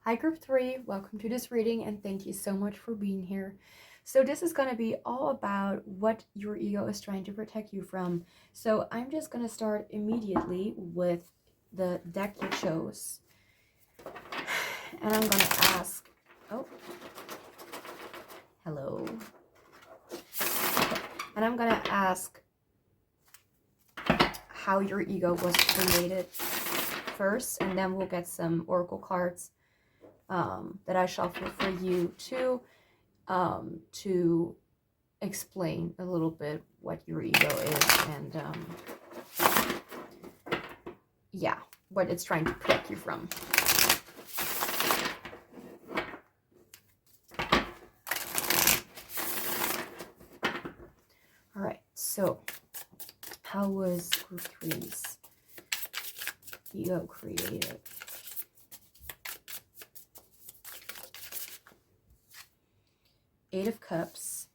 Hi group 3, welcome to this reading, and thank you so much for being here. So this is going to be all about what your ego is trying to protect you from. So I'm just going to start immediately with the deck you chose. And I'm going to ask, oh, hello. Okay. And I'm going to ask how your ego was created first, and then we'll get some oracle cards that I shuffled for you too, to explain a little bit what your ego is and yeah, what it's trying to protect you from. All right, so how was group 3's ego created? Eight of Cups,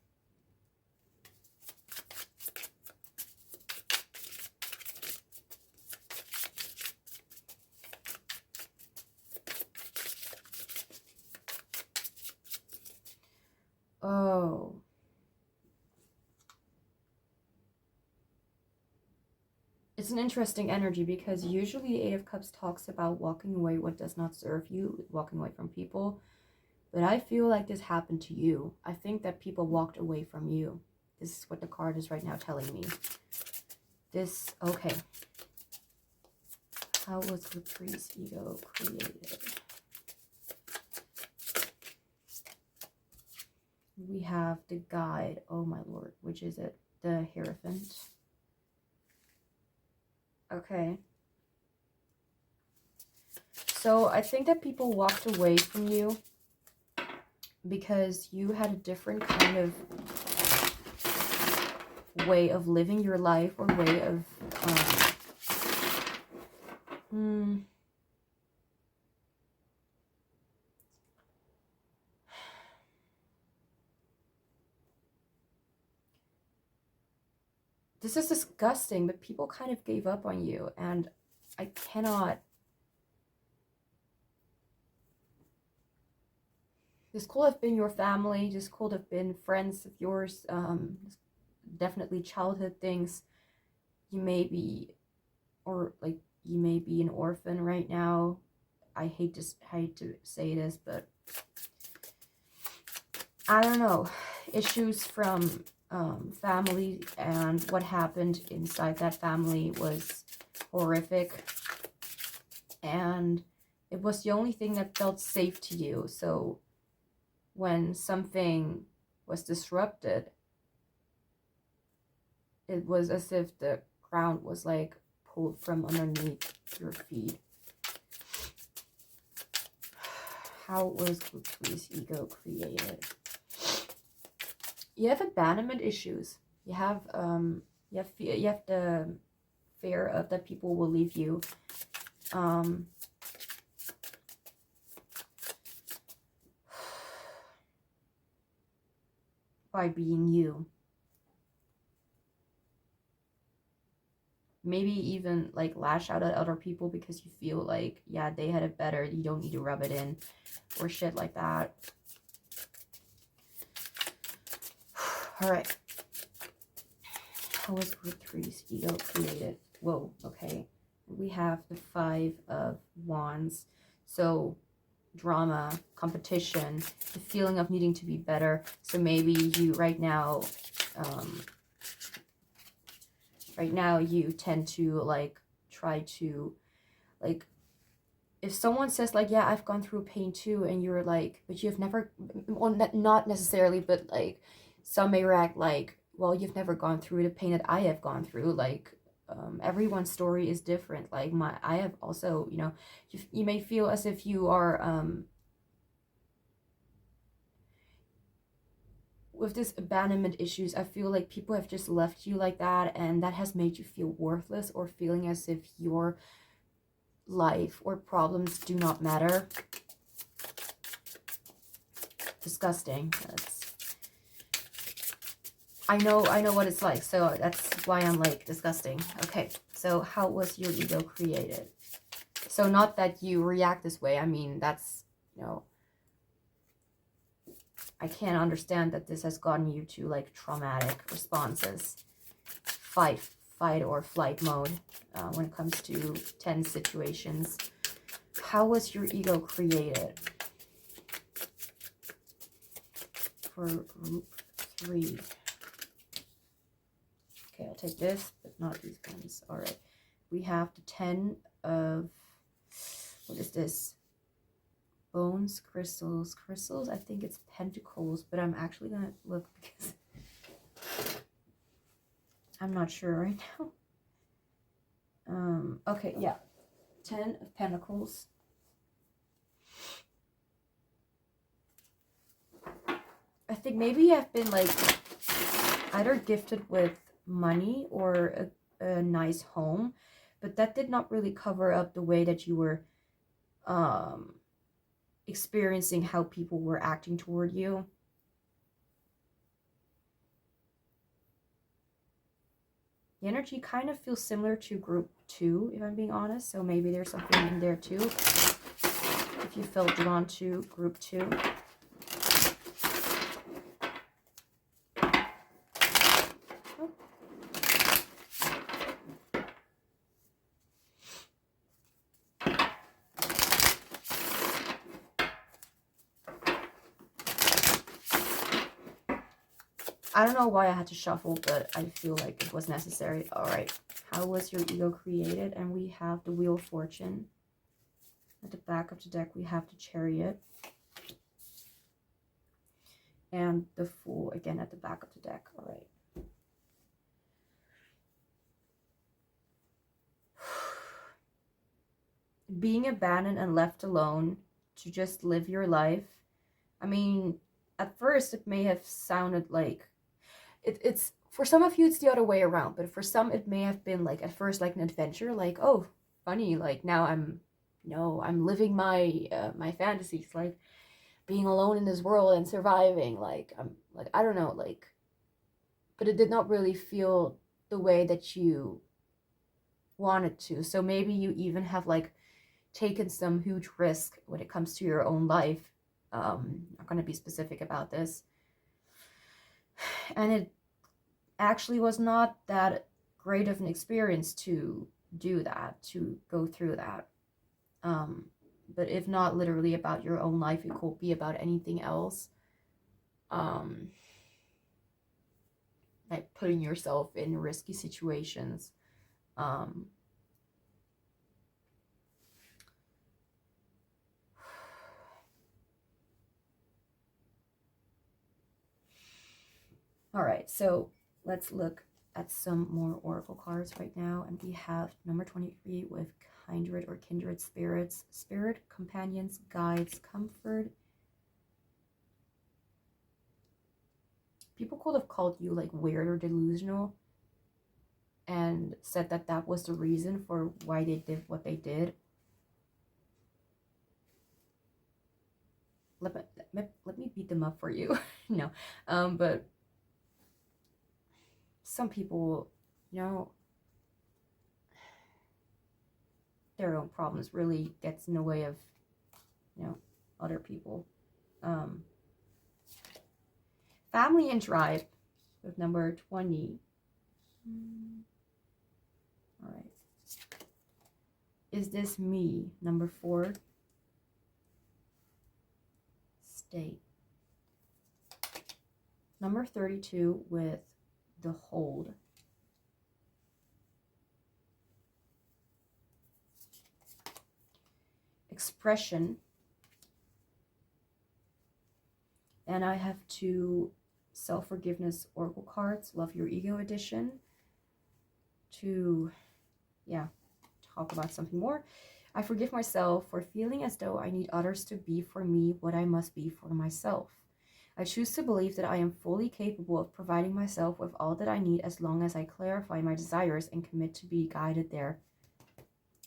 oh, it's an interesting energy because usually the Eight of Cups talks about walking away what does not serve you, walking away from people. But I feel like this happened to you. I think that people walked away from you. This is what the card is right now telling me. This, okay. How was group 3's ego created? We have the Guide. Oh my lord, which is it? The Hierophant. Okay. So I think that people walked away from you because you had a different kind of way of living your life, or way of this is disgusting, but people kind of gave up on you, and I cannot. This could have been your family, this could have been friends of yours, definitely childhood things. You may be, or like, you may be an orphan right now. I hate to say this, but I don't know. Issues from family, and what happened inside that family was horrific. And it was the only thing that felt safe to you. So when something was disrupted, it was as if the ground was like pulled from underneath your feet. How was Group ego created? You have abandonment issues. You have the fear of that people will leave you. By being you. Maybe even like lash out at other people because you feel like, yeah, they had it better, you don't need to rub it in, or shit like that. All right. How was Group 3's ego created? Whoa, okay. We have the 5 of Wands. So drama, competition, the feeling of needing to be better. So maybe you right now you tend to like try to, like, if someone says like, yeah, I've gone through pain too, and you're like, but you've never, well, not necessarily, but like some may react like, well, you've never gone through the pain that I have gone through. Like, everyone's story is different. Like I have also, you may feel as if you are with this abandonment issues. I feel like people have just left you like that, and that has made you feel worthless, or feeling as if your life or problems do not matter. Disgusting. I know what it's like, so that's why I'm like, disgusting. Okay, so how was your ego created? So not that you react this way, I mean, that's, I can't understand that this has gotten you to like traumatic responses. Fight or flight mode when it comes to tense situations. How was your ego created? For Group 3. Okay, I'll take this, but not these ones. All right. We have the 10 of, what is this? Bones, crystals. I think it's pentacles, but I'm actually going to look because I'm not sure right now. Okay, yeah. 10 of Pentacles. I think maybe you have been like either gifted with money or a nice home, but that did not really cover up the way that you were experiencing how people were acting toward you. The energy kind of feels similar to Group 2, if I'm being honest, so maybe there's something in there too, if you felt drawn to Group 2. I don't know why I had to shuffle, but I feel like it was necessary. All right. How was your ego created? And we have the Wheel of Fortune. At the back of the deck, we have the Chariot. And the Fool, again, at the back of the deck. All right. being abandoned and left alone to just live your life. I mean, at first it may have sounded like it's for some of you it's the other way around, but for some it may have been like at first like an adventure, like, oh, funny, like now I'm living my fantasies, like being alone in this world and surviving, like I'm like, I don't know, like, but it did not really feel the way that you wanted to. So maybe you even have like taken some huge risk when it comes to your own life. Not going to be specific about this, and it actually was not that great of an experience to do that, to go through that. But if not literally about your own life, it could be about anything else. Like putting yourself in risky situations. All right, so let's look at some more oracle cards right now. And we have number 23 with kindred or kindred spirits, spirit, companions, guides, comfort. People could have called you like weird or delusional and said that that was the reason for why they did what they did. Let me beat them up for you. No, but some people, you know, their own problems really gets in the way of, you know, other people. Family and tribe with number 20. All right. Is this me? Number 4. State. Number 32 with the hold. Expression. And I have 2 self-forgiveness oracle cards, Love Your Ego edition, to, talk about something more. I forgive myself for feeling as though I need others to be for me what I must be for myself. I choose to believe that I am fully capable of providing myself with all that I need as long as I clarify my desires and commit to be guided there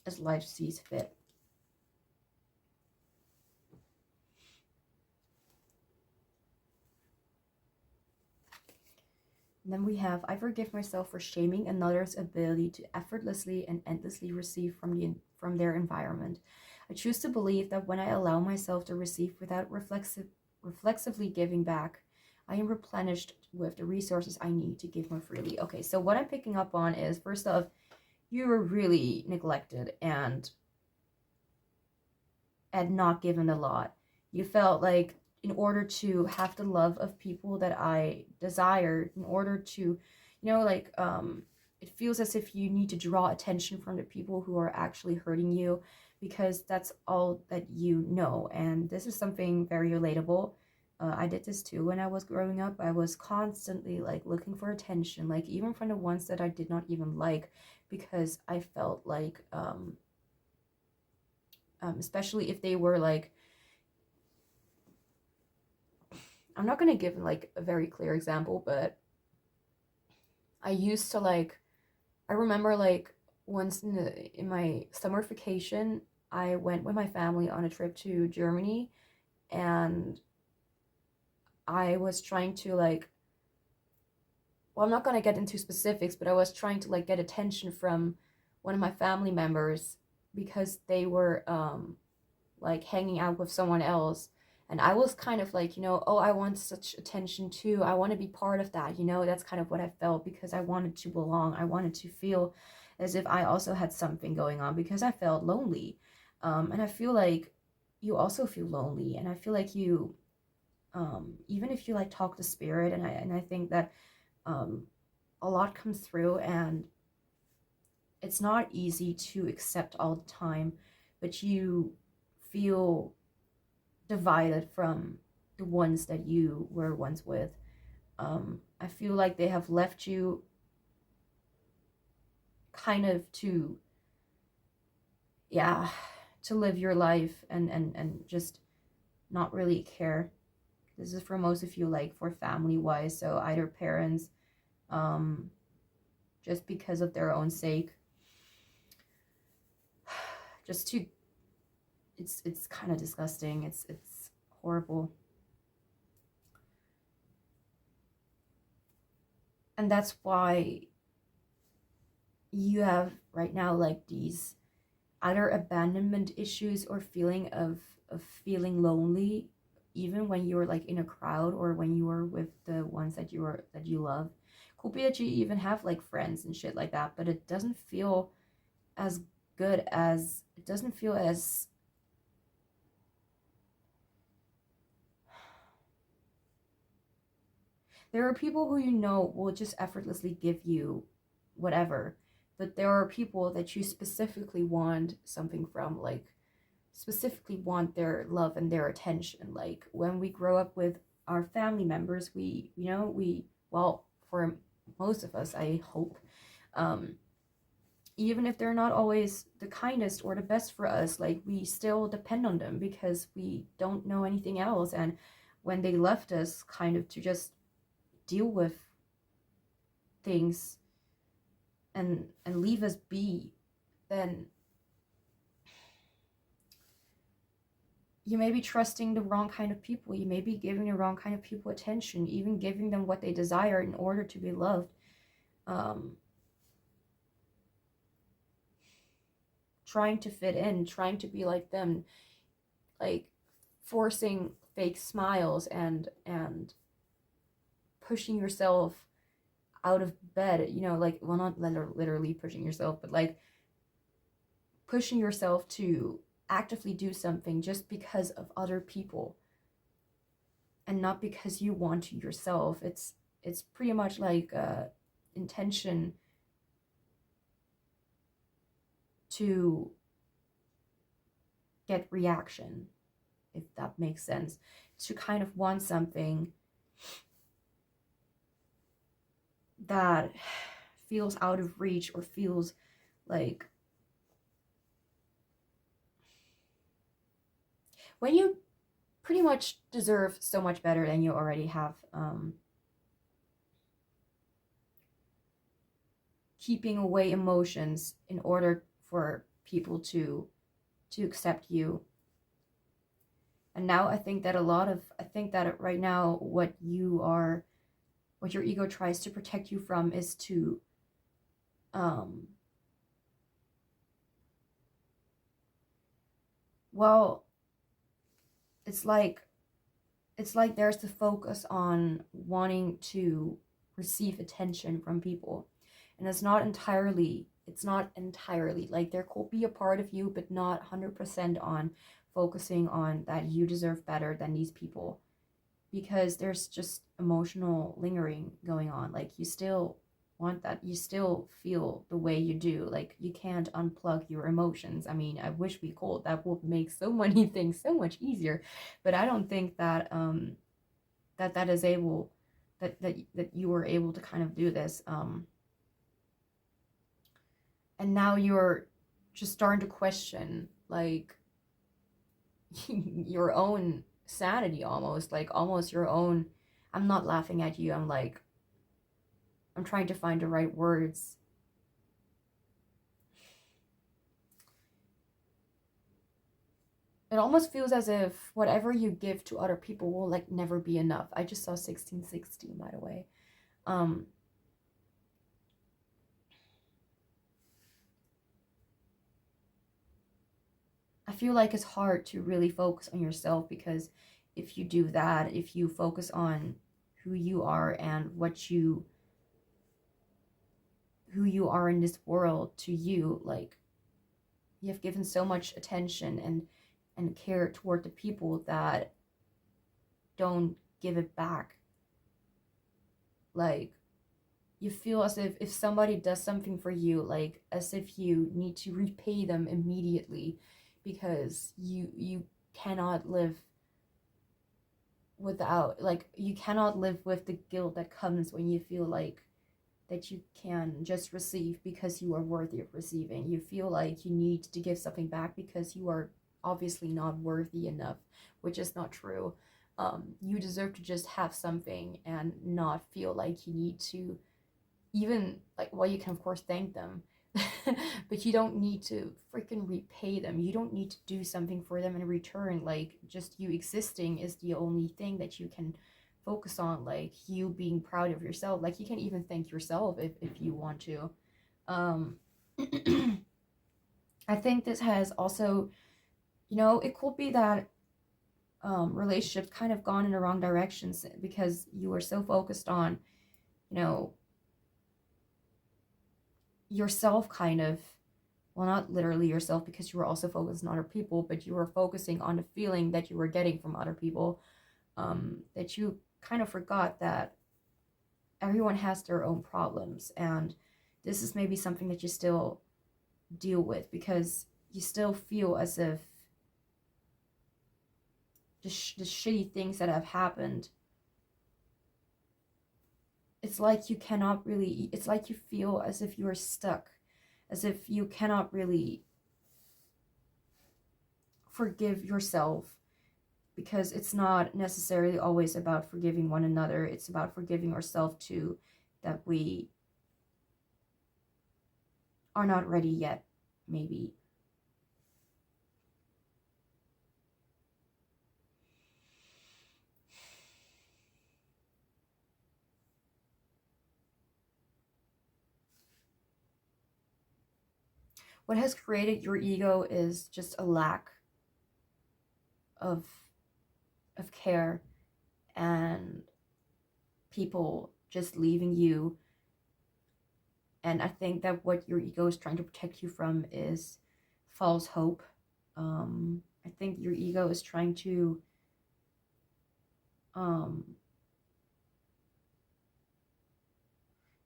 as life sees fit. And then we have, I forgive myself for shaming another's ability to effortlessly and endlessly receive from their environment. I choose to believe that when I allow myself to receive without reflexively giving back, I am replenished with the resources I need to give more freely. Okay, so what I'm picking up on is, first off, you were really neglected and not given a lot. You felt like in order to have the love of people that I desired, in order to, you know, like, it feels as if you need to draw attention from the people who are actually hurting you, because that's all that you know. And this is something very relatable. I did this too when I was growing up. I was constantly like looking for attention, like even from the ones that I did not even like, because I felt like, especially if they were like, I'm not going to give like a very clear example, but I used to like, I remember like once in my summer vacation, I went with my family on a trip to Germany, and I was trying to like, well, I'm not going to get into specifics, but I was trying to like get attention from one of my family members because they were like hanging out with someone else. And I was kind of like, you know, oh, I want such attention too. I want to be part of that. You know, that's kind of what I felt, because I wanted to belong. I wanted to feel as if I also had something going on, because I felt lonely. And I feel like you also feel lonely. And I feel like you, even if you like talk to spirit, and I think that a lot comes through, and it's not easy to accept all the time, but you feel divided from the ones that you were once with. I feel like they have left you kind of to, to live your life and just not really care. This is for most of you, like for family wise, so either parents, just because of their own sake, just to, it's kind of disgusting. It's horrible. And that's why you have right now like these either abandonment issues or feeling of feeling lonely, even when you're like in a crowd or when you are with the ones that you love. Could be that you even have like friends and shit like that, but it doesn't feel as good as, it doesn't feel as, there are people who you know will just effortlessly give you whatever, but there are people that you specifically want something from, like specifically want their love and their attention. Like when we grow up with our family members, we, you know, we, well, for most of us, I hope, even if they're not always the kindest or the best for us, like we still depend on them because we don't know anything else. And when they left us kind of to just deal with things and leave us be, then you may be trusting the wrong kind of people. You may be giving the wrong kind of people attention, even giving them what they desire in order to be loved. Trying to fit in, trying to be like them, like forcing fake smiles and pushing yourself out of bed, you know, like, well, not literally pushing yourself, but like pushing yourself to actively do something just because of other people and not because you want to yourself. It's pretty much like intention to get reaction, if that makes sense, to kind of want something that feels out of reach or feels like when you pretty much deserve so much better than you already have. Keeping away emotions in order for people to accept you. And now I think that right now what your ego tries to protect you from is to well, it's like there's the focus on wanting to receive attention from people, and it's not entirely like there could be a part of you, but not 100% on focusing on that you deserve better than these people, because there's just emotional lingering going on. Like you still want that, you still feel the way you do, like you can't unplug your emotions. I mean, I wish we could. That would make so many things so much easier, but I don't think that that is able, that you were able to kind of do this, and now you're just starting to question like your own sanity, almost your own. I'm not laughing at you, I'm trying to find the right words. It almost feels as if whatever you give to other people will like never be enough. I just saw 1616, by the way. I feel like it's hard to really focus on yourself, because if you do that, if you focus on who you are and who you are in this world to you, like you have given so much attention and care toward the people that don't give it back. Like you feel as if somebody does something for you, like as if you need to repay them immediately, because you cannot live without, like you cannot live with the guilt that comes when you feel like that you can just receive because you are worthy of receiving. You feel like you need to give something back because you are obviously not worthy enough, which is not true. You deserve to just have something and not feel like you need to even, like, well, you can of course thank them, but you don't need to freaking repay them. You don't need to do something for them in return. Like, just you existing is the only thing that you can focus on. Like, you being proud of yourself. Like, you can even thank yourself if you want to. um I think this has also, it could be that relationships kind of gone in the wrong directions because you are so focused on, you know yourself, kind of, well, not literally yourself, because you were also focused on other people, but you were focusing on the feeling that you were getting from other people, that you kind of forgot that everyone has their own problems. And this is maybe something that you still deal with because you still feel as if the shitty things that have happened, it's like you cannot really, it's like you feel as if you are stuck, as if you cannot really forgive yourself, because it's not necessarily always about forgiving one another. It's about forgiving ourselves too, that we are not ready yet, maybe. What has created your ego is just a lack of care, and people just leaving you. And I think that what your ego is trying to protect you from is false hope. I think your ego is trying um,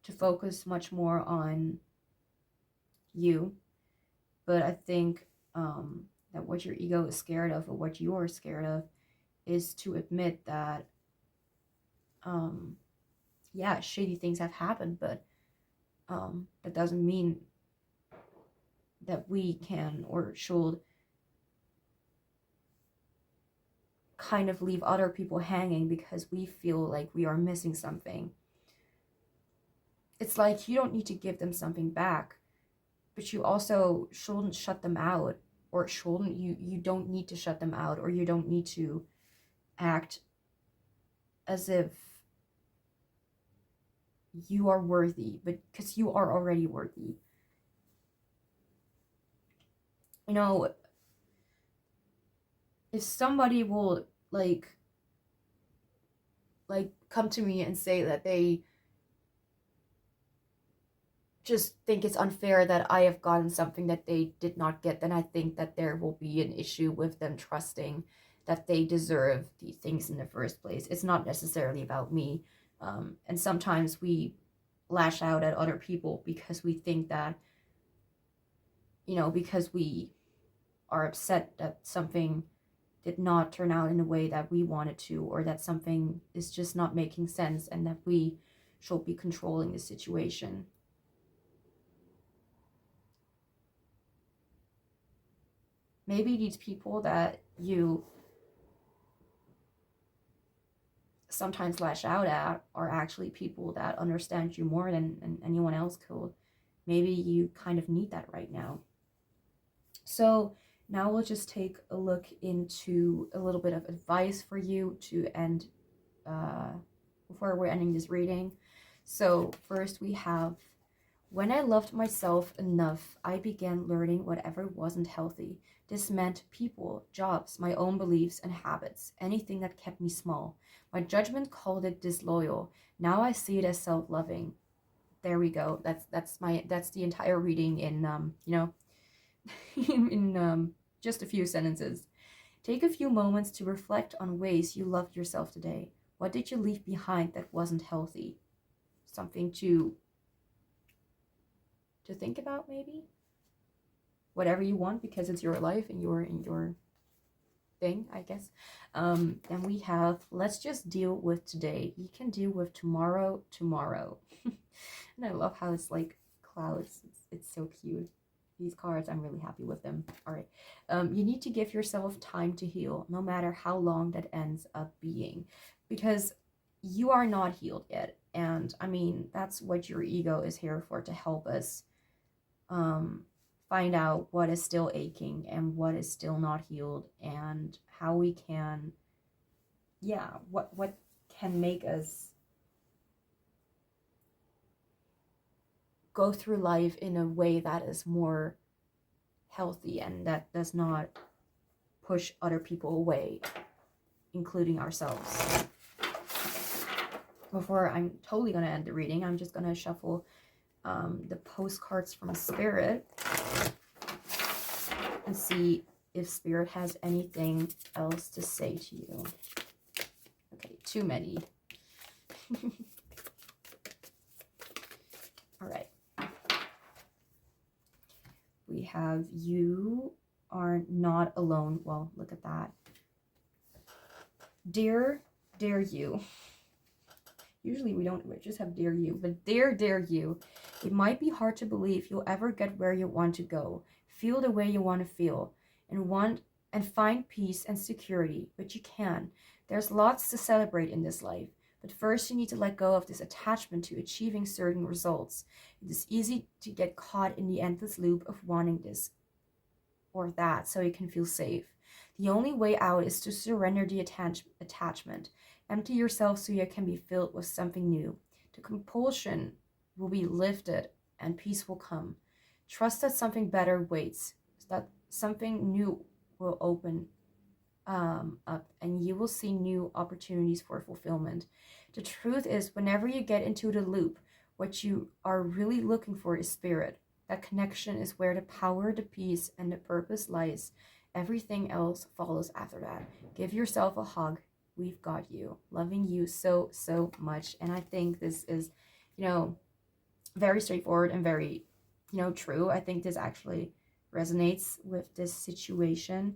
to focus much more on you. But I think that what your ego is scared of, or what you are scared of, is to admit that, yeah, shitty things have happened, but that doesn't mean that we can or should kind of leave other people hanging because we feel like we are missing something. It's like you don't need to give them something back, but you also shouldn't shut them out, or shouldn't you don't need to shut them out, or you don't need to act as if you are worthy, but because you are already worthy. If somebody will come to me and say that they just think it's unfair that I have gotten something that they did not get, then I think that there will be an issue with them trusting that they deserve these things in the first place. It's not necessarily about me. And sometimes we lash out at other people because we think that, because we are upset that something did not turn out in a way that we wanted to, or that something is just not making sense, and that we should be controlling the situation. Maybe these people that you sometimes lash out at are actually people that understand you more than anyone else could. Maybe you kind of need that right now. So now we'll just take a look into a little bit of advice for you to end, before we're ending this reading. So first we have, when I loved myself enough, I began learning whatever wasn't healthy. This meant people, jobs, my own beliefs and habits, anything that kept me small. My judgment called it disloyal. Now I see it as self-loving. There we go. That's the entire reading in in just a few sentences. Take a few moments to reflect on ways you loved yourself today. What did you leave behind that wasn't healthy? Something to think about, maybe. Whatever you want, because it's your life and you're in your thing, I guess. Then we have, let's just deal with today. You can deal with tomorrow. And I love how it's like clouds. It's so cute. These cards, I'm really happy with them. All right. You need to give yourself time to heal, no matter how long that ends up being, because you are not healed yet. And I mean, that's what your ego is here for, to help us find out what is still aching and what is still not healed, and how we can, yeah, what can make us go through life in a way that is more healthy and that does not push other people away, including ourselves. Before I'm totally going to end the reading, I'm just going to shuffle the postcards from Spirit and see if Spirit has anything else to say to you. Okay, too many. All right. We have, you are not alone. Well, look at that. Dear you. Usually we just have dear you, but dear you. It might be hard to believe you'll ever get where you want to go, feel the way you want to feel, and find peace and security, but you can. There's lots to celebrate in this life, but first you need to let go of this attachment to achieving certain results. It is easy to get caught in the endless loop of wanting this or that so you can feel safe. The only way out is to surrender the attachment. Empty yourself so you can be filled with something new. The compulsion will be lifted and peace will come. Trust that something better waits, that something new will open up, and you will see new opportunities for fulfillment. The truth is, whenever you get into the loop, what you are really looking for is Spirit. That connection is where the power, the peace, and the purpose lies. Everything else follows after that. Give yourself a hug. We've got you. Loving you so, so much. And I think this is, very straightforward and very, true. I think this actually resonates with this situation.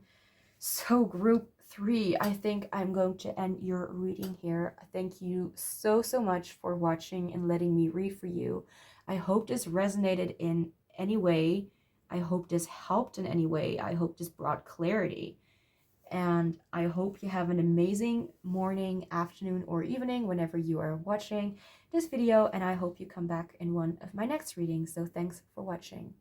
So group 3, I think I'm going to end your reading here. Thank you so, so much for watching and letting me read for you. I hope this resonated in any way. I hope this helped in any way. I hope this brought clarity. And I hope you have an amazing morning, afternoon, or evening whenever you are watching this video. And I hope you come back in one of my next readings. So thanks for watching.